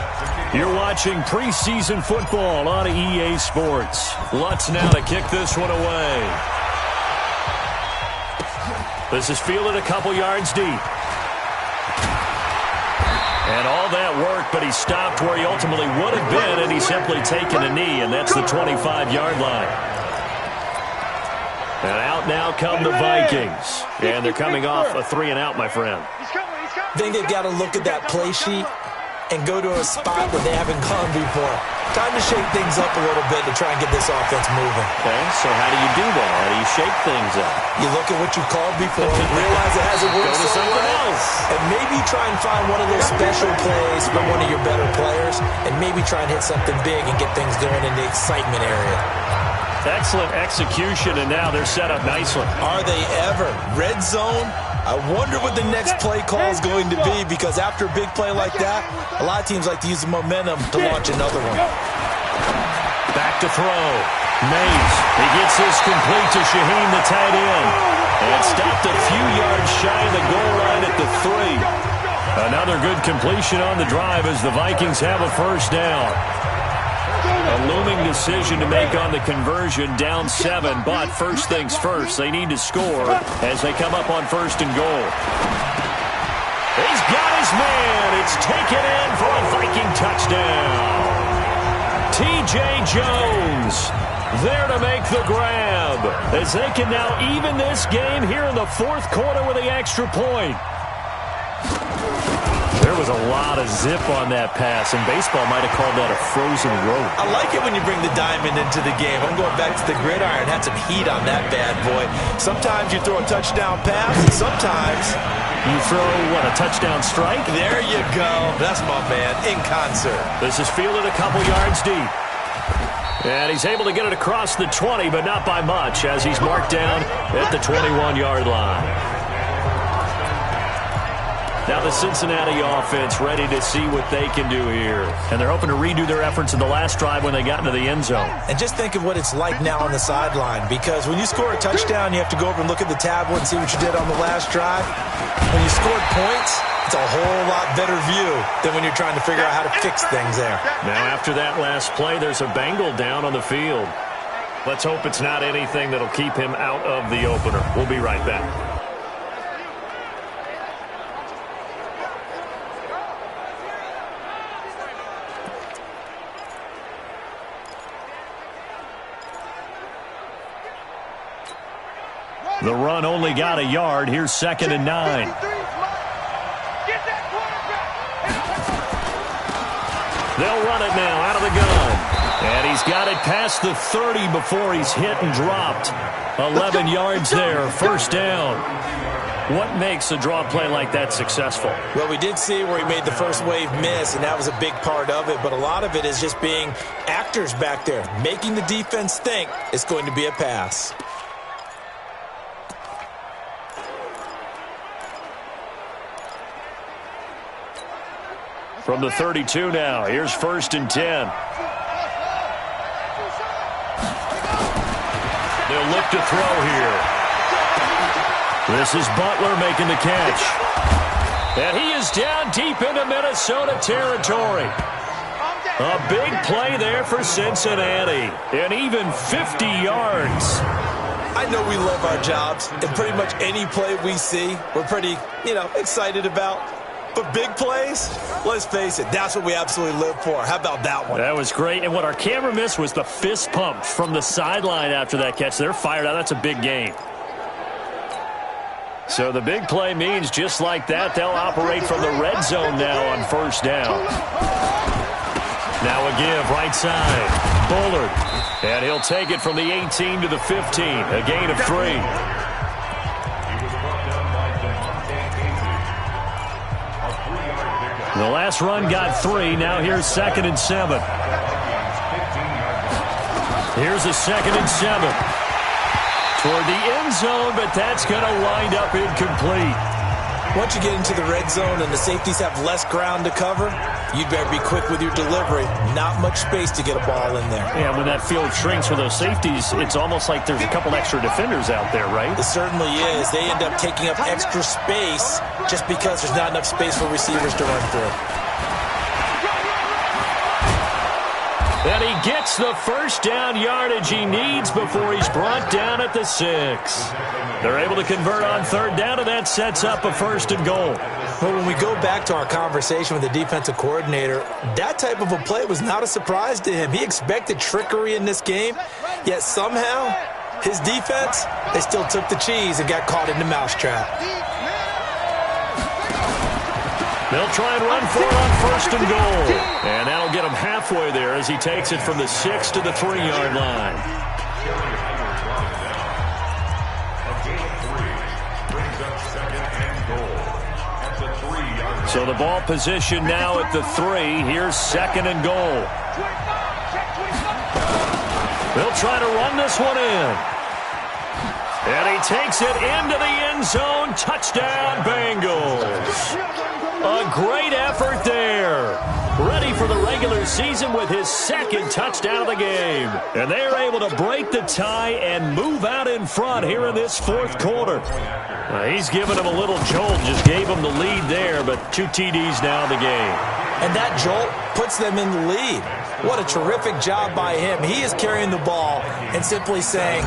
You're watching preseason football on EA Sports. Lutz now to kick this one away. This is fielded a couple yards deep. And all that work, but he stopped where he ultimately would have been, and he's simply taken a knee, and that's the 25-yard line. And out now come the Vikings. And they're coming off a 3-and-out, my friend. I think they've got to look at that play sheet and go to a spot where they haven't gone before. Time to shake things up a little bit to try and get this offense moving. Okay, so how do you do that? How do you shake things up? You look at what you called before, realize it hasn't worked Go to so something well, else. and maybe try and find one of those special plays from one of your better players, and maybe try and hit something big and get things going in the excitement area. Excellent execution, and now they're set up nicely. Are they ever? Red zone? I wonder what the next play call is going to be, because after a big play like that, a lot of teams like to use the momentum to launch another one. Back to throw. Mays. He gets this complete to Shaheen, the tight end. And stopped a few yards shy of the goal line at the 3. Another good completion on the drive as the Vikings have a first down. A looming decision to make on the conversion, down 7, but first things first, they need to score as they come up on first and goal. He's got his man. It's taken in for a Viking touchdown. T.J. Jones there to make the grab as they can now even this game here in the fourth quarter with the extra point. There was a lot of zip on that pass, and baseball might have called that a frozen rope. I like it when you bring the diamond into the game. I'm going back to the gridiron. Had some heat on that bad boy. Sometimes you throw a touchdown pass, and sometimes you throw, what, a touchdown strike? There you go. That's my man, in concert. This is fielded a couple yards deep. And he's able to get it across the 20, but not by much, as he's marked down at the 21-yard line. Now the Cincinnati offense ready to see what they can do here. And they're hoping to redo their efforts in the last drive when they got into the end zone. And just think of what it's like now on the sideline, because when you score a touchdown, you have to go over and look at the tablet and see what you did on the last drive. When you scored points, it's a whole lot better view than when you're trying to figure out how to fix things there. Now after that last play, there's a Bengal down on the field. Let's hope it's not anything that'll keep him out of the opener. We'll be right back. The run only got a yard. Here's 2nd and 9. They'll run it now out of the gun. And he's got it past the 30 before he's hit and dropped. 11 yards there, first down. What makes a draw play like that successful? Well, we did see where he made the first wave miss, and that was a big part of it. But a lot of it is just being actors back there, making the defense think it's going to be a pass. From the 32 now, here's 1st and 10. They'll look to throw here. This is Butler making the catch. And he is down deep into Minnesota territory. A big play there for Cincinnati. And even 50 yards. I know we love our jobs, and pretty much any play we see, we're pretty, excited about. But big plays, let's face it, that's what we absolutely live for. How about that one? That was great. And what our camera missed was the fist pump from the sideline after that catch. They're fired out. That's a big game. So the big play means just like that, they'll operate from the red zone now on first down. Now a give, right side. Bullard. And he'll take it from the 18 to the 15. A gain of 3. The last run got 3. Now here's 2nd and 7. Here's a 2nd and 7. Toward the end zone, but that's going to wind up incomplete. Once you get into the red zone and the safeties have less ground to cover, you'd better be quick with your delivery. Not much space to get a ball in there. Yeah, when that field shrinks with those safeties, it's almost like there's a couple extra defenders out there, right? It certainly is. They end up taking up extra space just because there's not enough space for receivers to run through. And he gets the first down yardage he needs before he's brought down at the 6. They're able to convert on third down, and that sets up a 1st and goal. But when we go back to our conversation with the defensive coordinator, that type of a play was not a surprise to him. He expected trickery in this game, yet somehow his defense, they still took the cheese and got caught in the mousetrap. They'll try and run for it on 1st and goal. And that'll get him halfway there as he takes it from the 6 to the 3-yard line. So the ball position now at the 3. Here's 2nd and goal. They'll try to run this one in. And he takes it into the end zone. Touchdown, Bengals. A great effort there. Ready for the regular season with his second touchdown of the game. And they're able to break the tie and move out in front here in this fourth quarter. He's given him a little jolt, just gave him the lead there, but 2 TDs now in the game. And that jolt puts them in the lead. What a terrific job by him. He is carrying the ball and simply saying,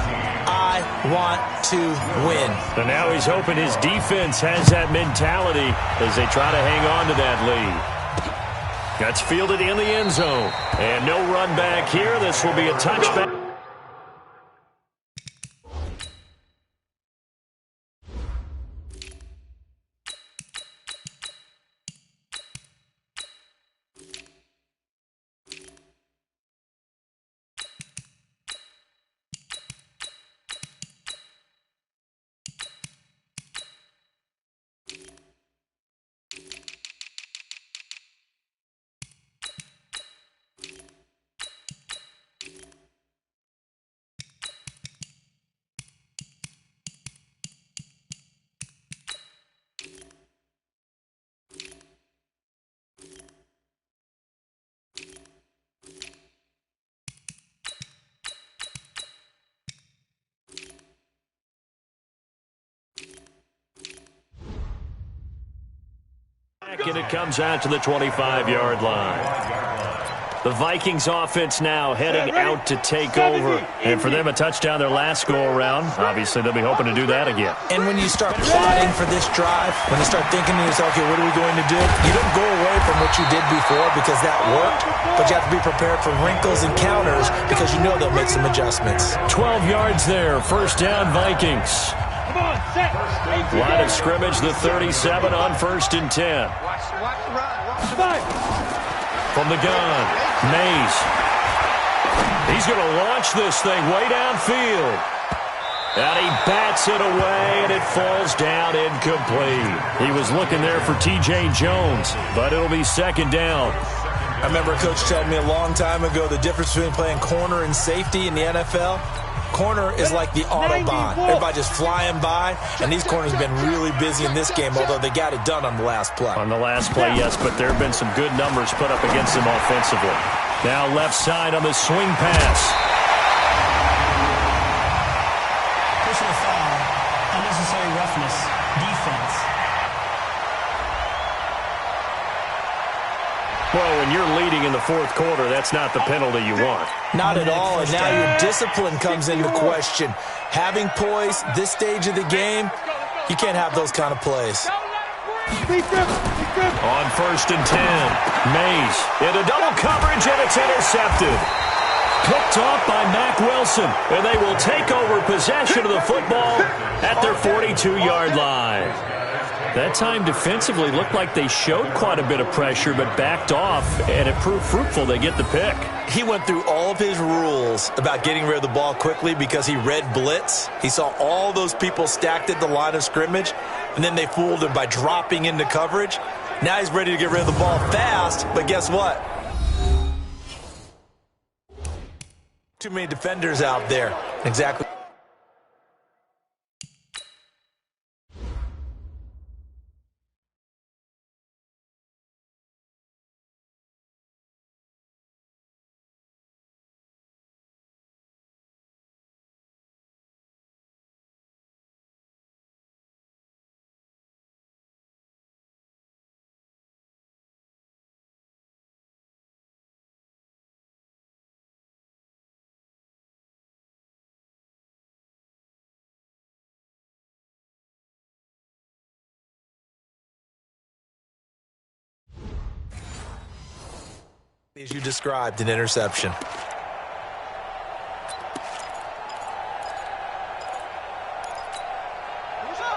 I want to win. And now he's hoping his defense has that mentality as they try to hang on to that lead. That's fielded in the end zone. And no run back here. This will be a touchback. And it comes out to the 25-yard line. The Vikings offense now heading out to take over. And for them, a touchdown their last go-around. Obviously, they'll be hoping to do that again. And when you start plotting for this drive, when you start thinking to yourself, okay, what are we going to do? You don't go away from what you did before because that worked, but you have to be prepared for wrinkles and counters because you know they'll make some adjustments. 12 yards there. First down, Vikings. Line of scrimmage, the 37 on 1st and 10. From the gun, Mays. He's going to launch this thing way downfield. And he bats it away, and it falls down incomplete. He was looking there for T.J. Jones, but it'll be second down. I remember a coach telling me a long time ago the difference between playing corner and safety in the NFL. Corner is like the Autobahn. Everybody just flying by, and these corners have been really busy in this game, although they got it done on the last play. On the last play, yes, but there have been some good numbers put up against them offensively. Now left side on the swing pass. Personal foul, unnecessary roughness, defense. Well, when you're leading in the fourth quarter, that's not the penalty you want. Not at all, and now your discipline comes into question. Having poise this stage of the game, you can't have those kind of plays. On 1st and 10, Mays into double coverage, and it's intercepted. Picked off by Mack Wilson, and they will take over possession of the football at their 42-yard line. That time defensively looked like they showed quite a bit of pressure but backed off, and it proved fruitful. They get the pick. He went through all of his rules about getting rid of the ball quickly because he read blitz. He saw all those people stacked at the line of scrimmage, and then they fooled him by dropping into coverage. Now he's ready to get rid of the ball fast, but guess what? Too many defenders out there. Exactly. As you described, an interception.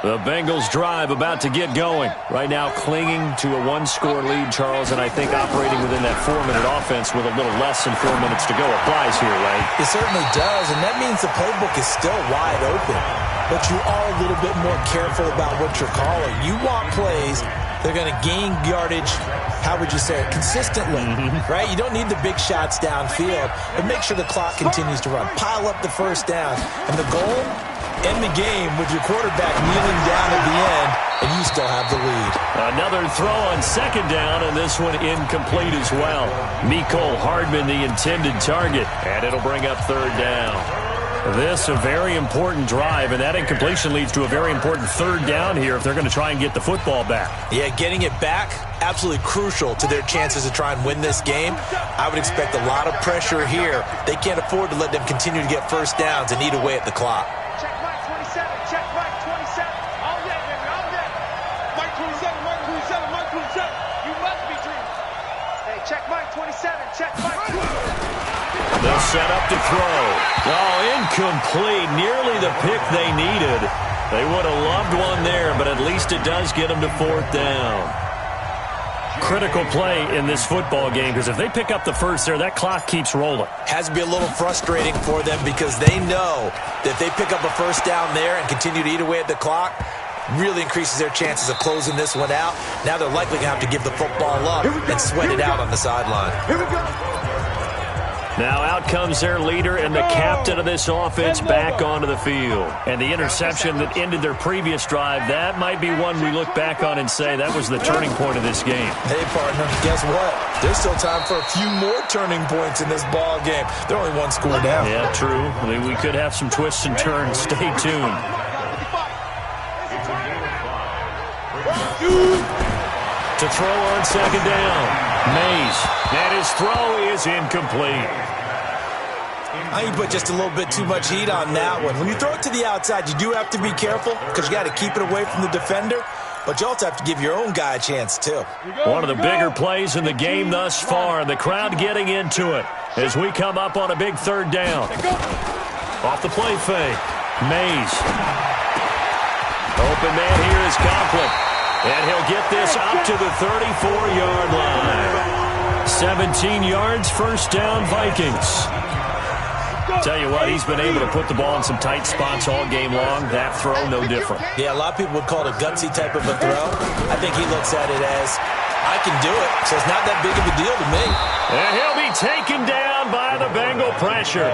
The Bengals drive about to get going. Right now clinging to a one-score lead, Charles, and I think operating within that 4-minute offense with a little less than 4 minutes to go applies here, right? It certainly does, and that means the playbook is still wide open. But you are a little bit more careful about what you're calling. You want plays that are going to gain yardage how would you say it, consistently, right? You don't need the big shots downfield, but make sure the clock continues to run. Pile up the first down. And the goal, end the game with your quarterback kneeling down at the end, and you still have the lead. Another throw on second down, and this one incomplete as well. Mecole Hardman, the intended target, and it'll bring up third down. This a very important drive, and that incompletion leads to a very important third down here if they're going to try and get the football back. Yeah, getting it back, absolutely crucial to their chances to try and win this game. I would expect a lot of pressure here. They can't afford to let them continue to get first downs and eat away at the clock. Check Mike 27, check Mike 27. All day, baby, all day. Mike 27, Mike 27, Mike 27. You must be dreaming. Hey, check Mike 27, check Mike 27. They'll set up to throw. Oh, incomplete. Nearly the pick they needed. They would have loved one there, but at least it does get them to fourth down. Critical play in this football game, because if they pick up the first there, that clock keeps rolling. Has to be a little frustrating for them because they know that if they pick up a first down there and continue to eat away at the clock, really increases their chances of closing this one out. Now they're likely going to have to give the football up and sweat it out on the sideline. Here we go. Now out comes their leader and the captain of this offense back onto the field. And the interception that ended their previous drive, that might be one we look back on and say that was the turning point of this game. Hey, partner, guess what? There's still time for a few more turning points in this ball game. They're only one score down. Yeah, true. I mean, we could have some twists and turns. Stay tuned. To throw on second down, Mays. And his throw is incomplete. I think you put just a little bit too much heat on that one. When you throw it to the outside, you do have to be careful because you got to keep it away from the defender, but you also have to give your own guy a chance too. One of the bigger plays in the game thus far, and the crowd getting into it as we come up on a big third down. Off the play fake, Mays. Open man here is Conklin. And he'll get this up to the 34-yard line. 17 yards, first down, Vikings. Tell you what, he's been able to put the ball in some tight spots all game long. That throw, no different. Yeah, a lot of people would call it a gutsy type of a throw. I think he looks at it as, I can do it, so it's not that big of a deal to me. And he'll be taken down by the Bengal pressure.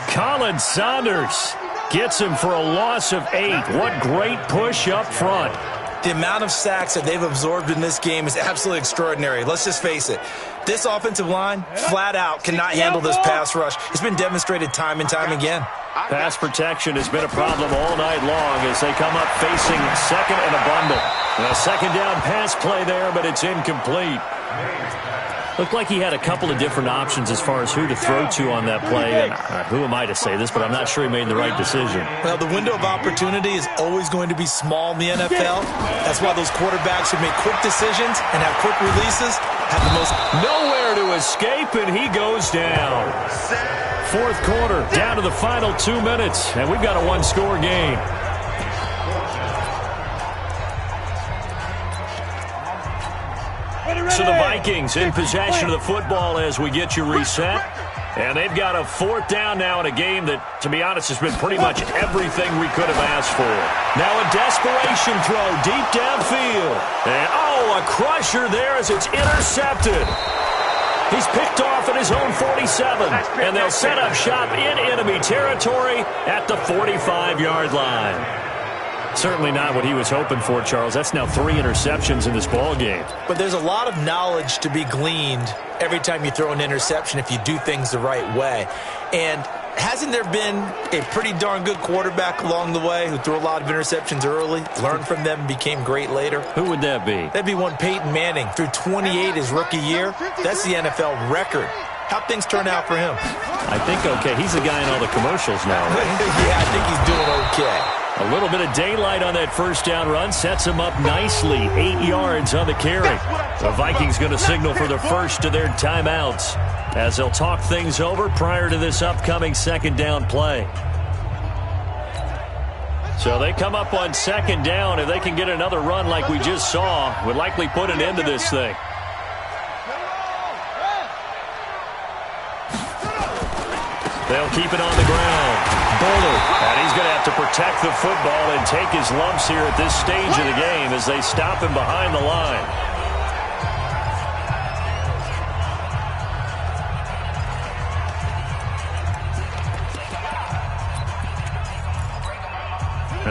Colin Saunders gets him for a loss of 8. What great push up front. The amount of sacks that they've absorbed in this game is absolutely extraordinary. Let's just face it. This offensive line, flat out, cannot handle this pass rush. It's been demonstrated time and time again. Pass protection has been a problem all night long as they come up facing second and a bundle. And a second down pass play there, but it's incomplete. Looked like he had a couple of different options as far as who to throw to on that play. And who am I to say this, but I'm not sure he made the right decision. Well, the window of opportunity is always going to be small in the NFL. That's why those quarterbacks who make quick decisions and have quick releases have the most... Nowhere to escape, and he goes down. Fourth quarter, down to the final 2 minutes, and we've got a one-score game. So the Vikings in possession of the football as we get you reset. And they've got a fourth down now in a game that, to be honest, has been pretty much everything we could have asked for. Now a desperation throw deep downfield. And, a crusher there as it's intercepted. He's picked off at his own 47. And they'll set up shop in enemy territory at the 45-yard line. Certainly not what he was hoping for, Charles. That's now 3 interceptions in this ball game. But there's a lot of knowledge to be gleaned every time you throw an interception if you do things the right way. And hasn't there been a pretty darn good quarterback along the way who threw a lot of interceptions early, learned from them, and became great later? Who would that be? That'd be one Peyton Manning. Threw 28 his rookie year. That's the NFL record. How'd things turn out for him? I think okay. He's the guy in all the commercials now, right? Yeah, I think he's doing okay. A little bit of daylight on that first down run sets him up nicely. 8 yards on the carry. The Vikings going to signal for the first of their timeouts as they'll talk things over prior to this upcoming second down play. So they come up on second down. If they can get another run like we just saw, would likely put an end to this thing. They'll keep it on the ground. Bullard. And he's going to have to protect the football and take his lumps here at this stage of the game as they stop him behind the line.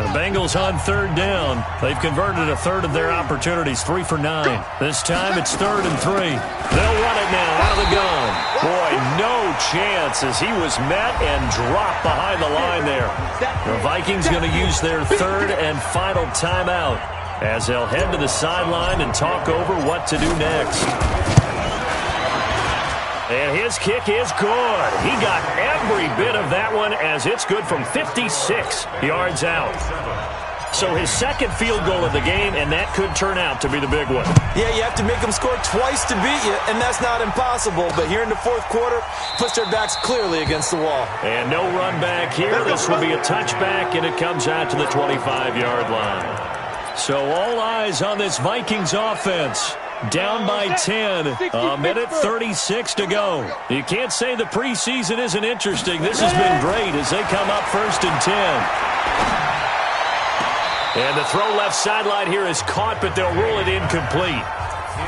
And the Bengals on third down. They've converted a third of their opportunities, 3 for 9. This time it's 3rd and 3. They'll run it now out of the gun. Boy, no chance as he was met and dropped behind the line there. The Vikings going to use their 3rd and final timeout as they'll head to the sideline and talk over what to do next. And his kick is good. He got every bit of that one as it's good from 56 yards out. So his second field goal of the game, and that could turn out to be the big one. Yeah, you have to make them score twice to beat you, and that's not impossible. But here in the fourth quarter, puts their backs clearly against the wall. And no run back here. This will be a touchback, and it comes out to the 25-yard line. So all eyes on this Vikings offense. Down by 10, a minute 36 to go. You can't say the preseason isn't interesting. This has been great as they come up 1st and 10. And the throw left sideline here is caught, but they'll rule it incomplete.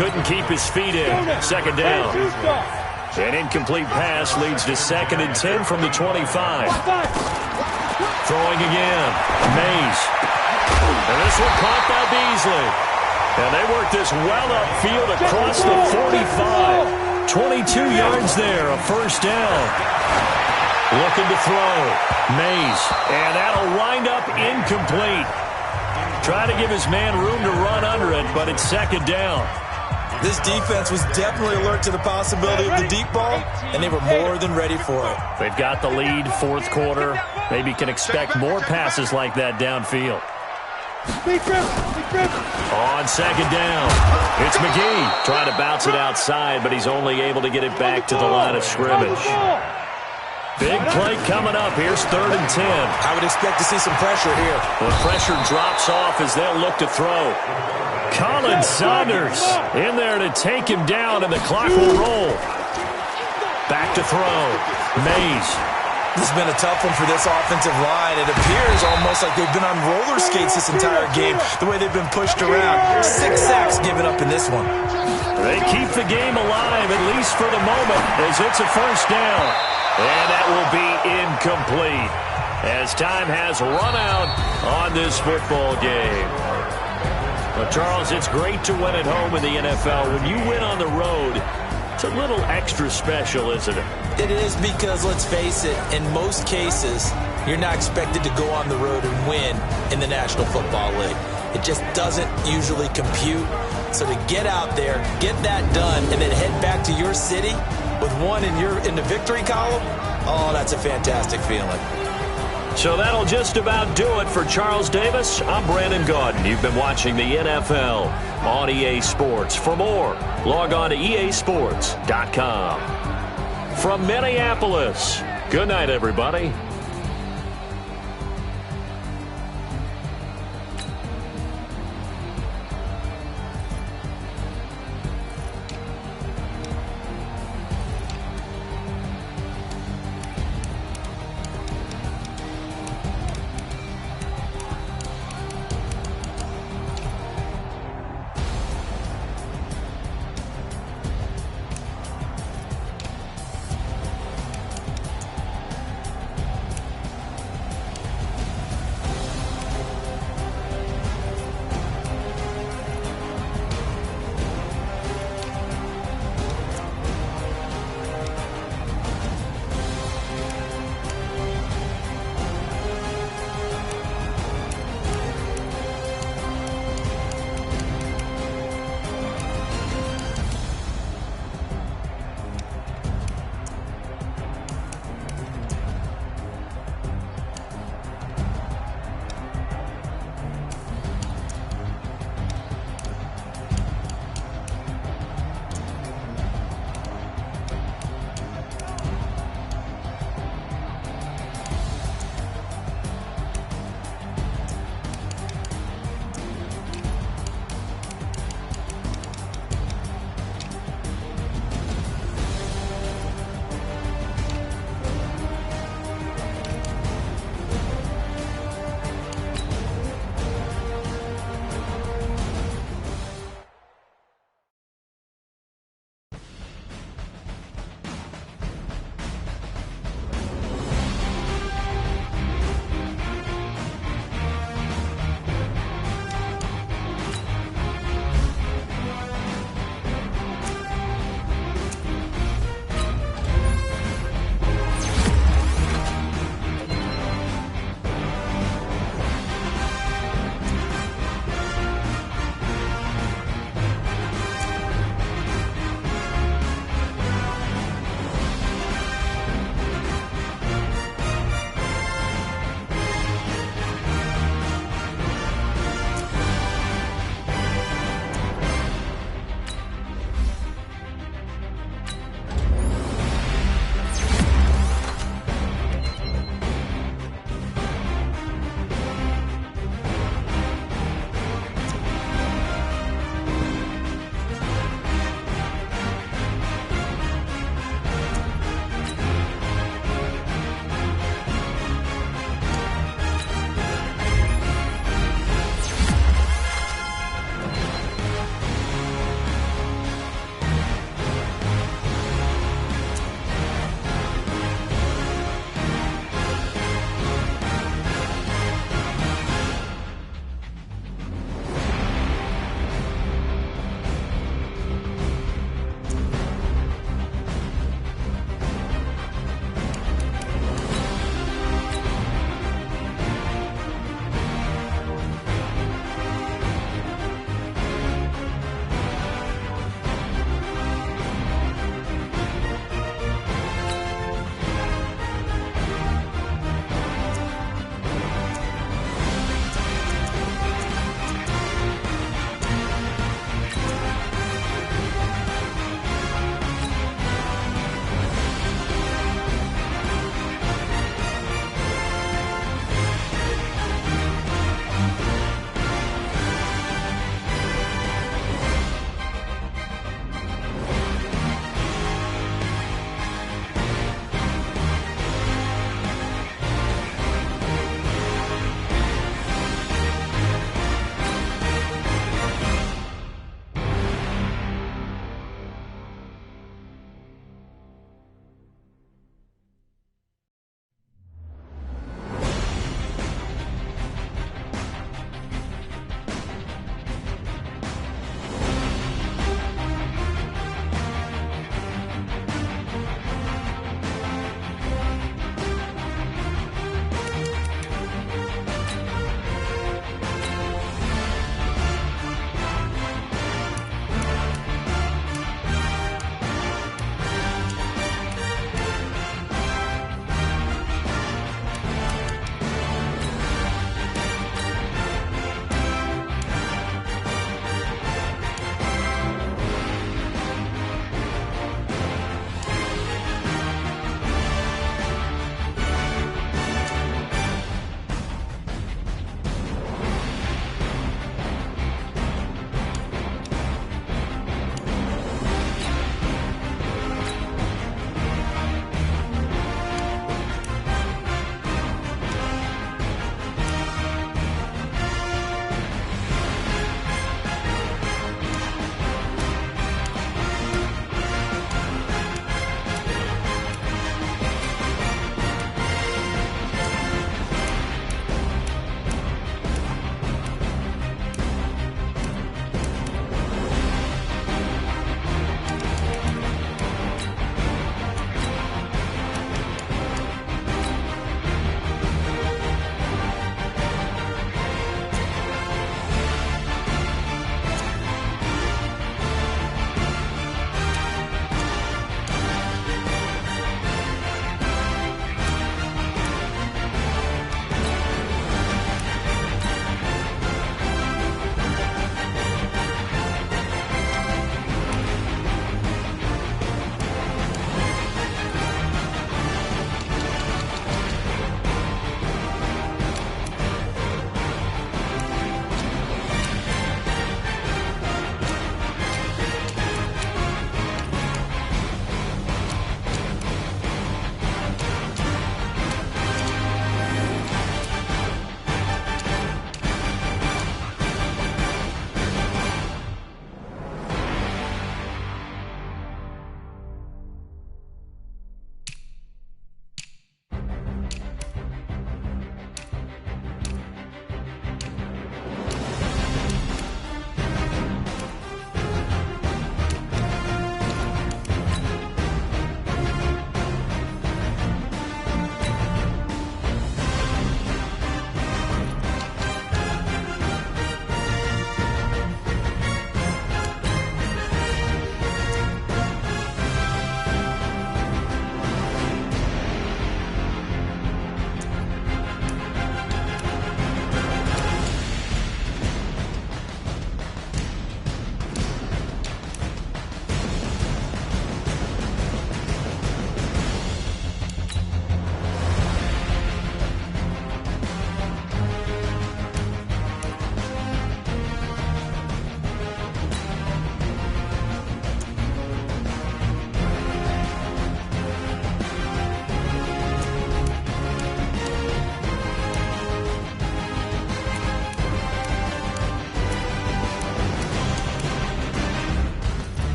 Couldn't keep his feet in. 2nd down. An incomplete pass leads to 2nd and 10 from the 25. Throwing again. Mays. And this one caught by Beasley. And they work this well upfield across the 45. 22 yards there, a 1st down. Looking to throw. Mays. And that'll wind up incomplete. Trying to give his man room to run under it, but it's 2nd down. This defense was definitely alert to the possibility of the deep ball, and they were more than ready for it. They've got the lead, 4th quarter. Maybe can expect more passes like that downfield. On 2nd down, it's McGee trying to bounce it outside, but he's only able to get it back to the line of scrimmage. Big play coming up. Here's 3rd and 10. I would expect to see some pressure here. The pressure drops off as they'll look to throw. Colin Saunders in there to take him down, and the clock will roll. Back to throw. Mays. This has been a tough one for this offensive line. It appears almost like they've been on roller skates this entire game, the way they've been pushed around. 6 sacks given up in this one. They keep the game alive, at least for the moment, as it's a 1st down. And that will be incomplete as time has run out on this football game. Well, Charles, it's great to win at home in the NFL. When you win on the road, it's a little extra special, isn't it? It is because, let's face it, in most cases, you're not expected to go on the road and win in the National Football League. It just doesn't usually compute. So to get out there, get that done, and then head back to your city with one in the victory column, oh, that's a fantastic feeling. So that'll just about do it for Charles Davis. I'm Brandon Gaudin. You've been watching the NFL on EA Sports. For more, log on to easports.com. From Minneapolis, good night, everybody.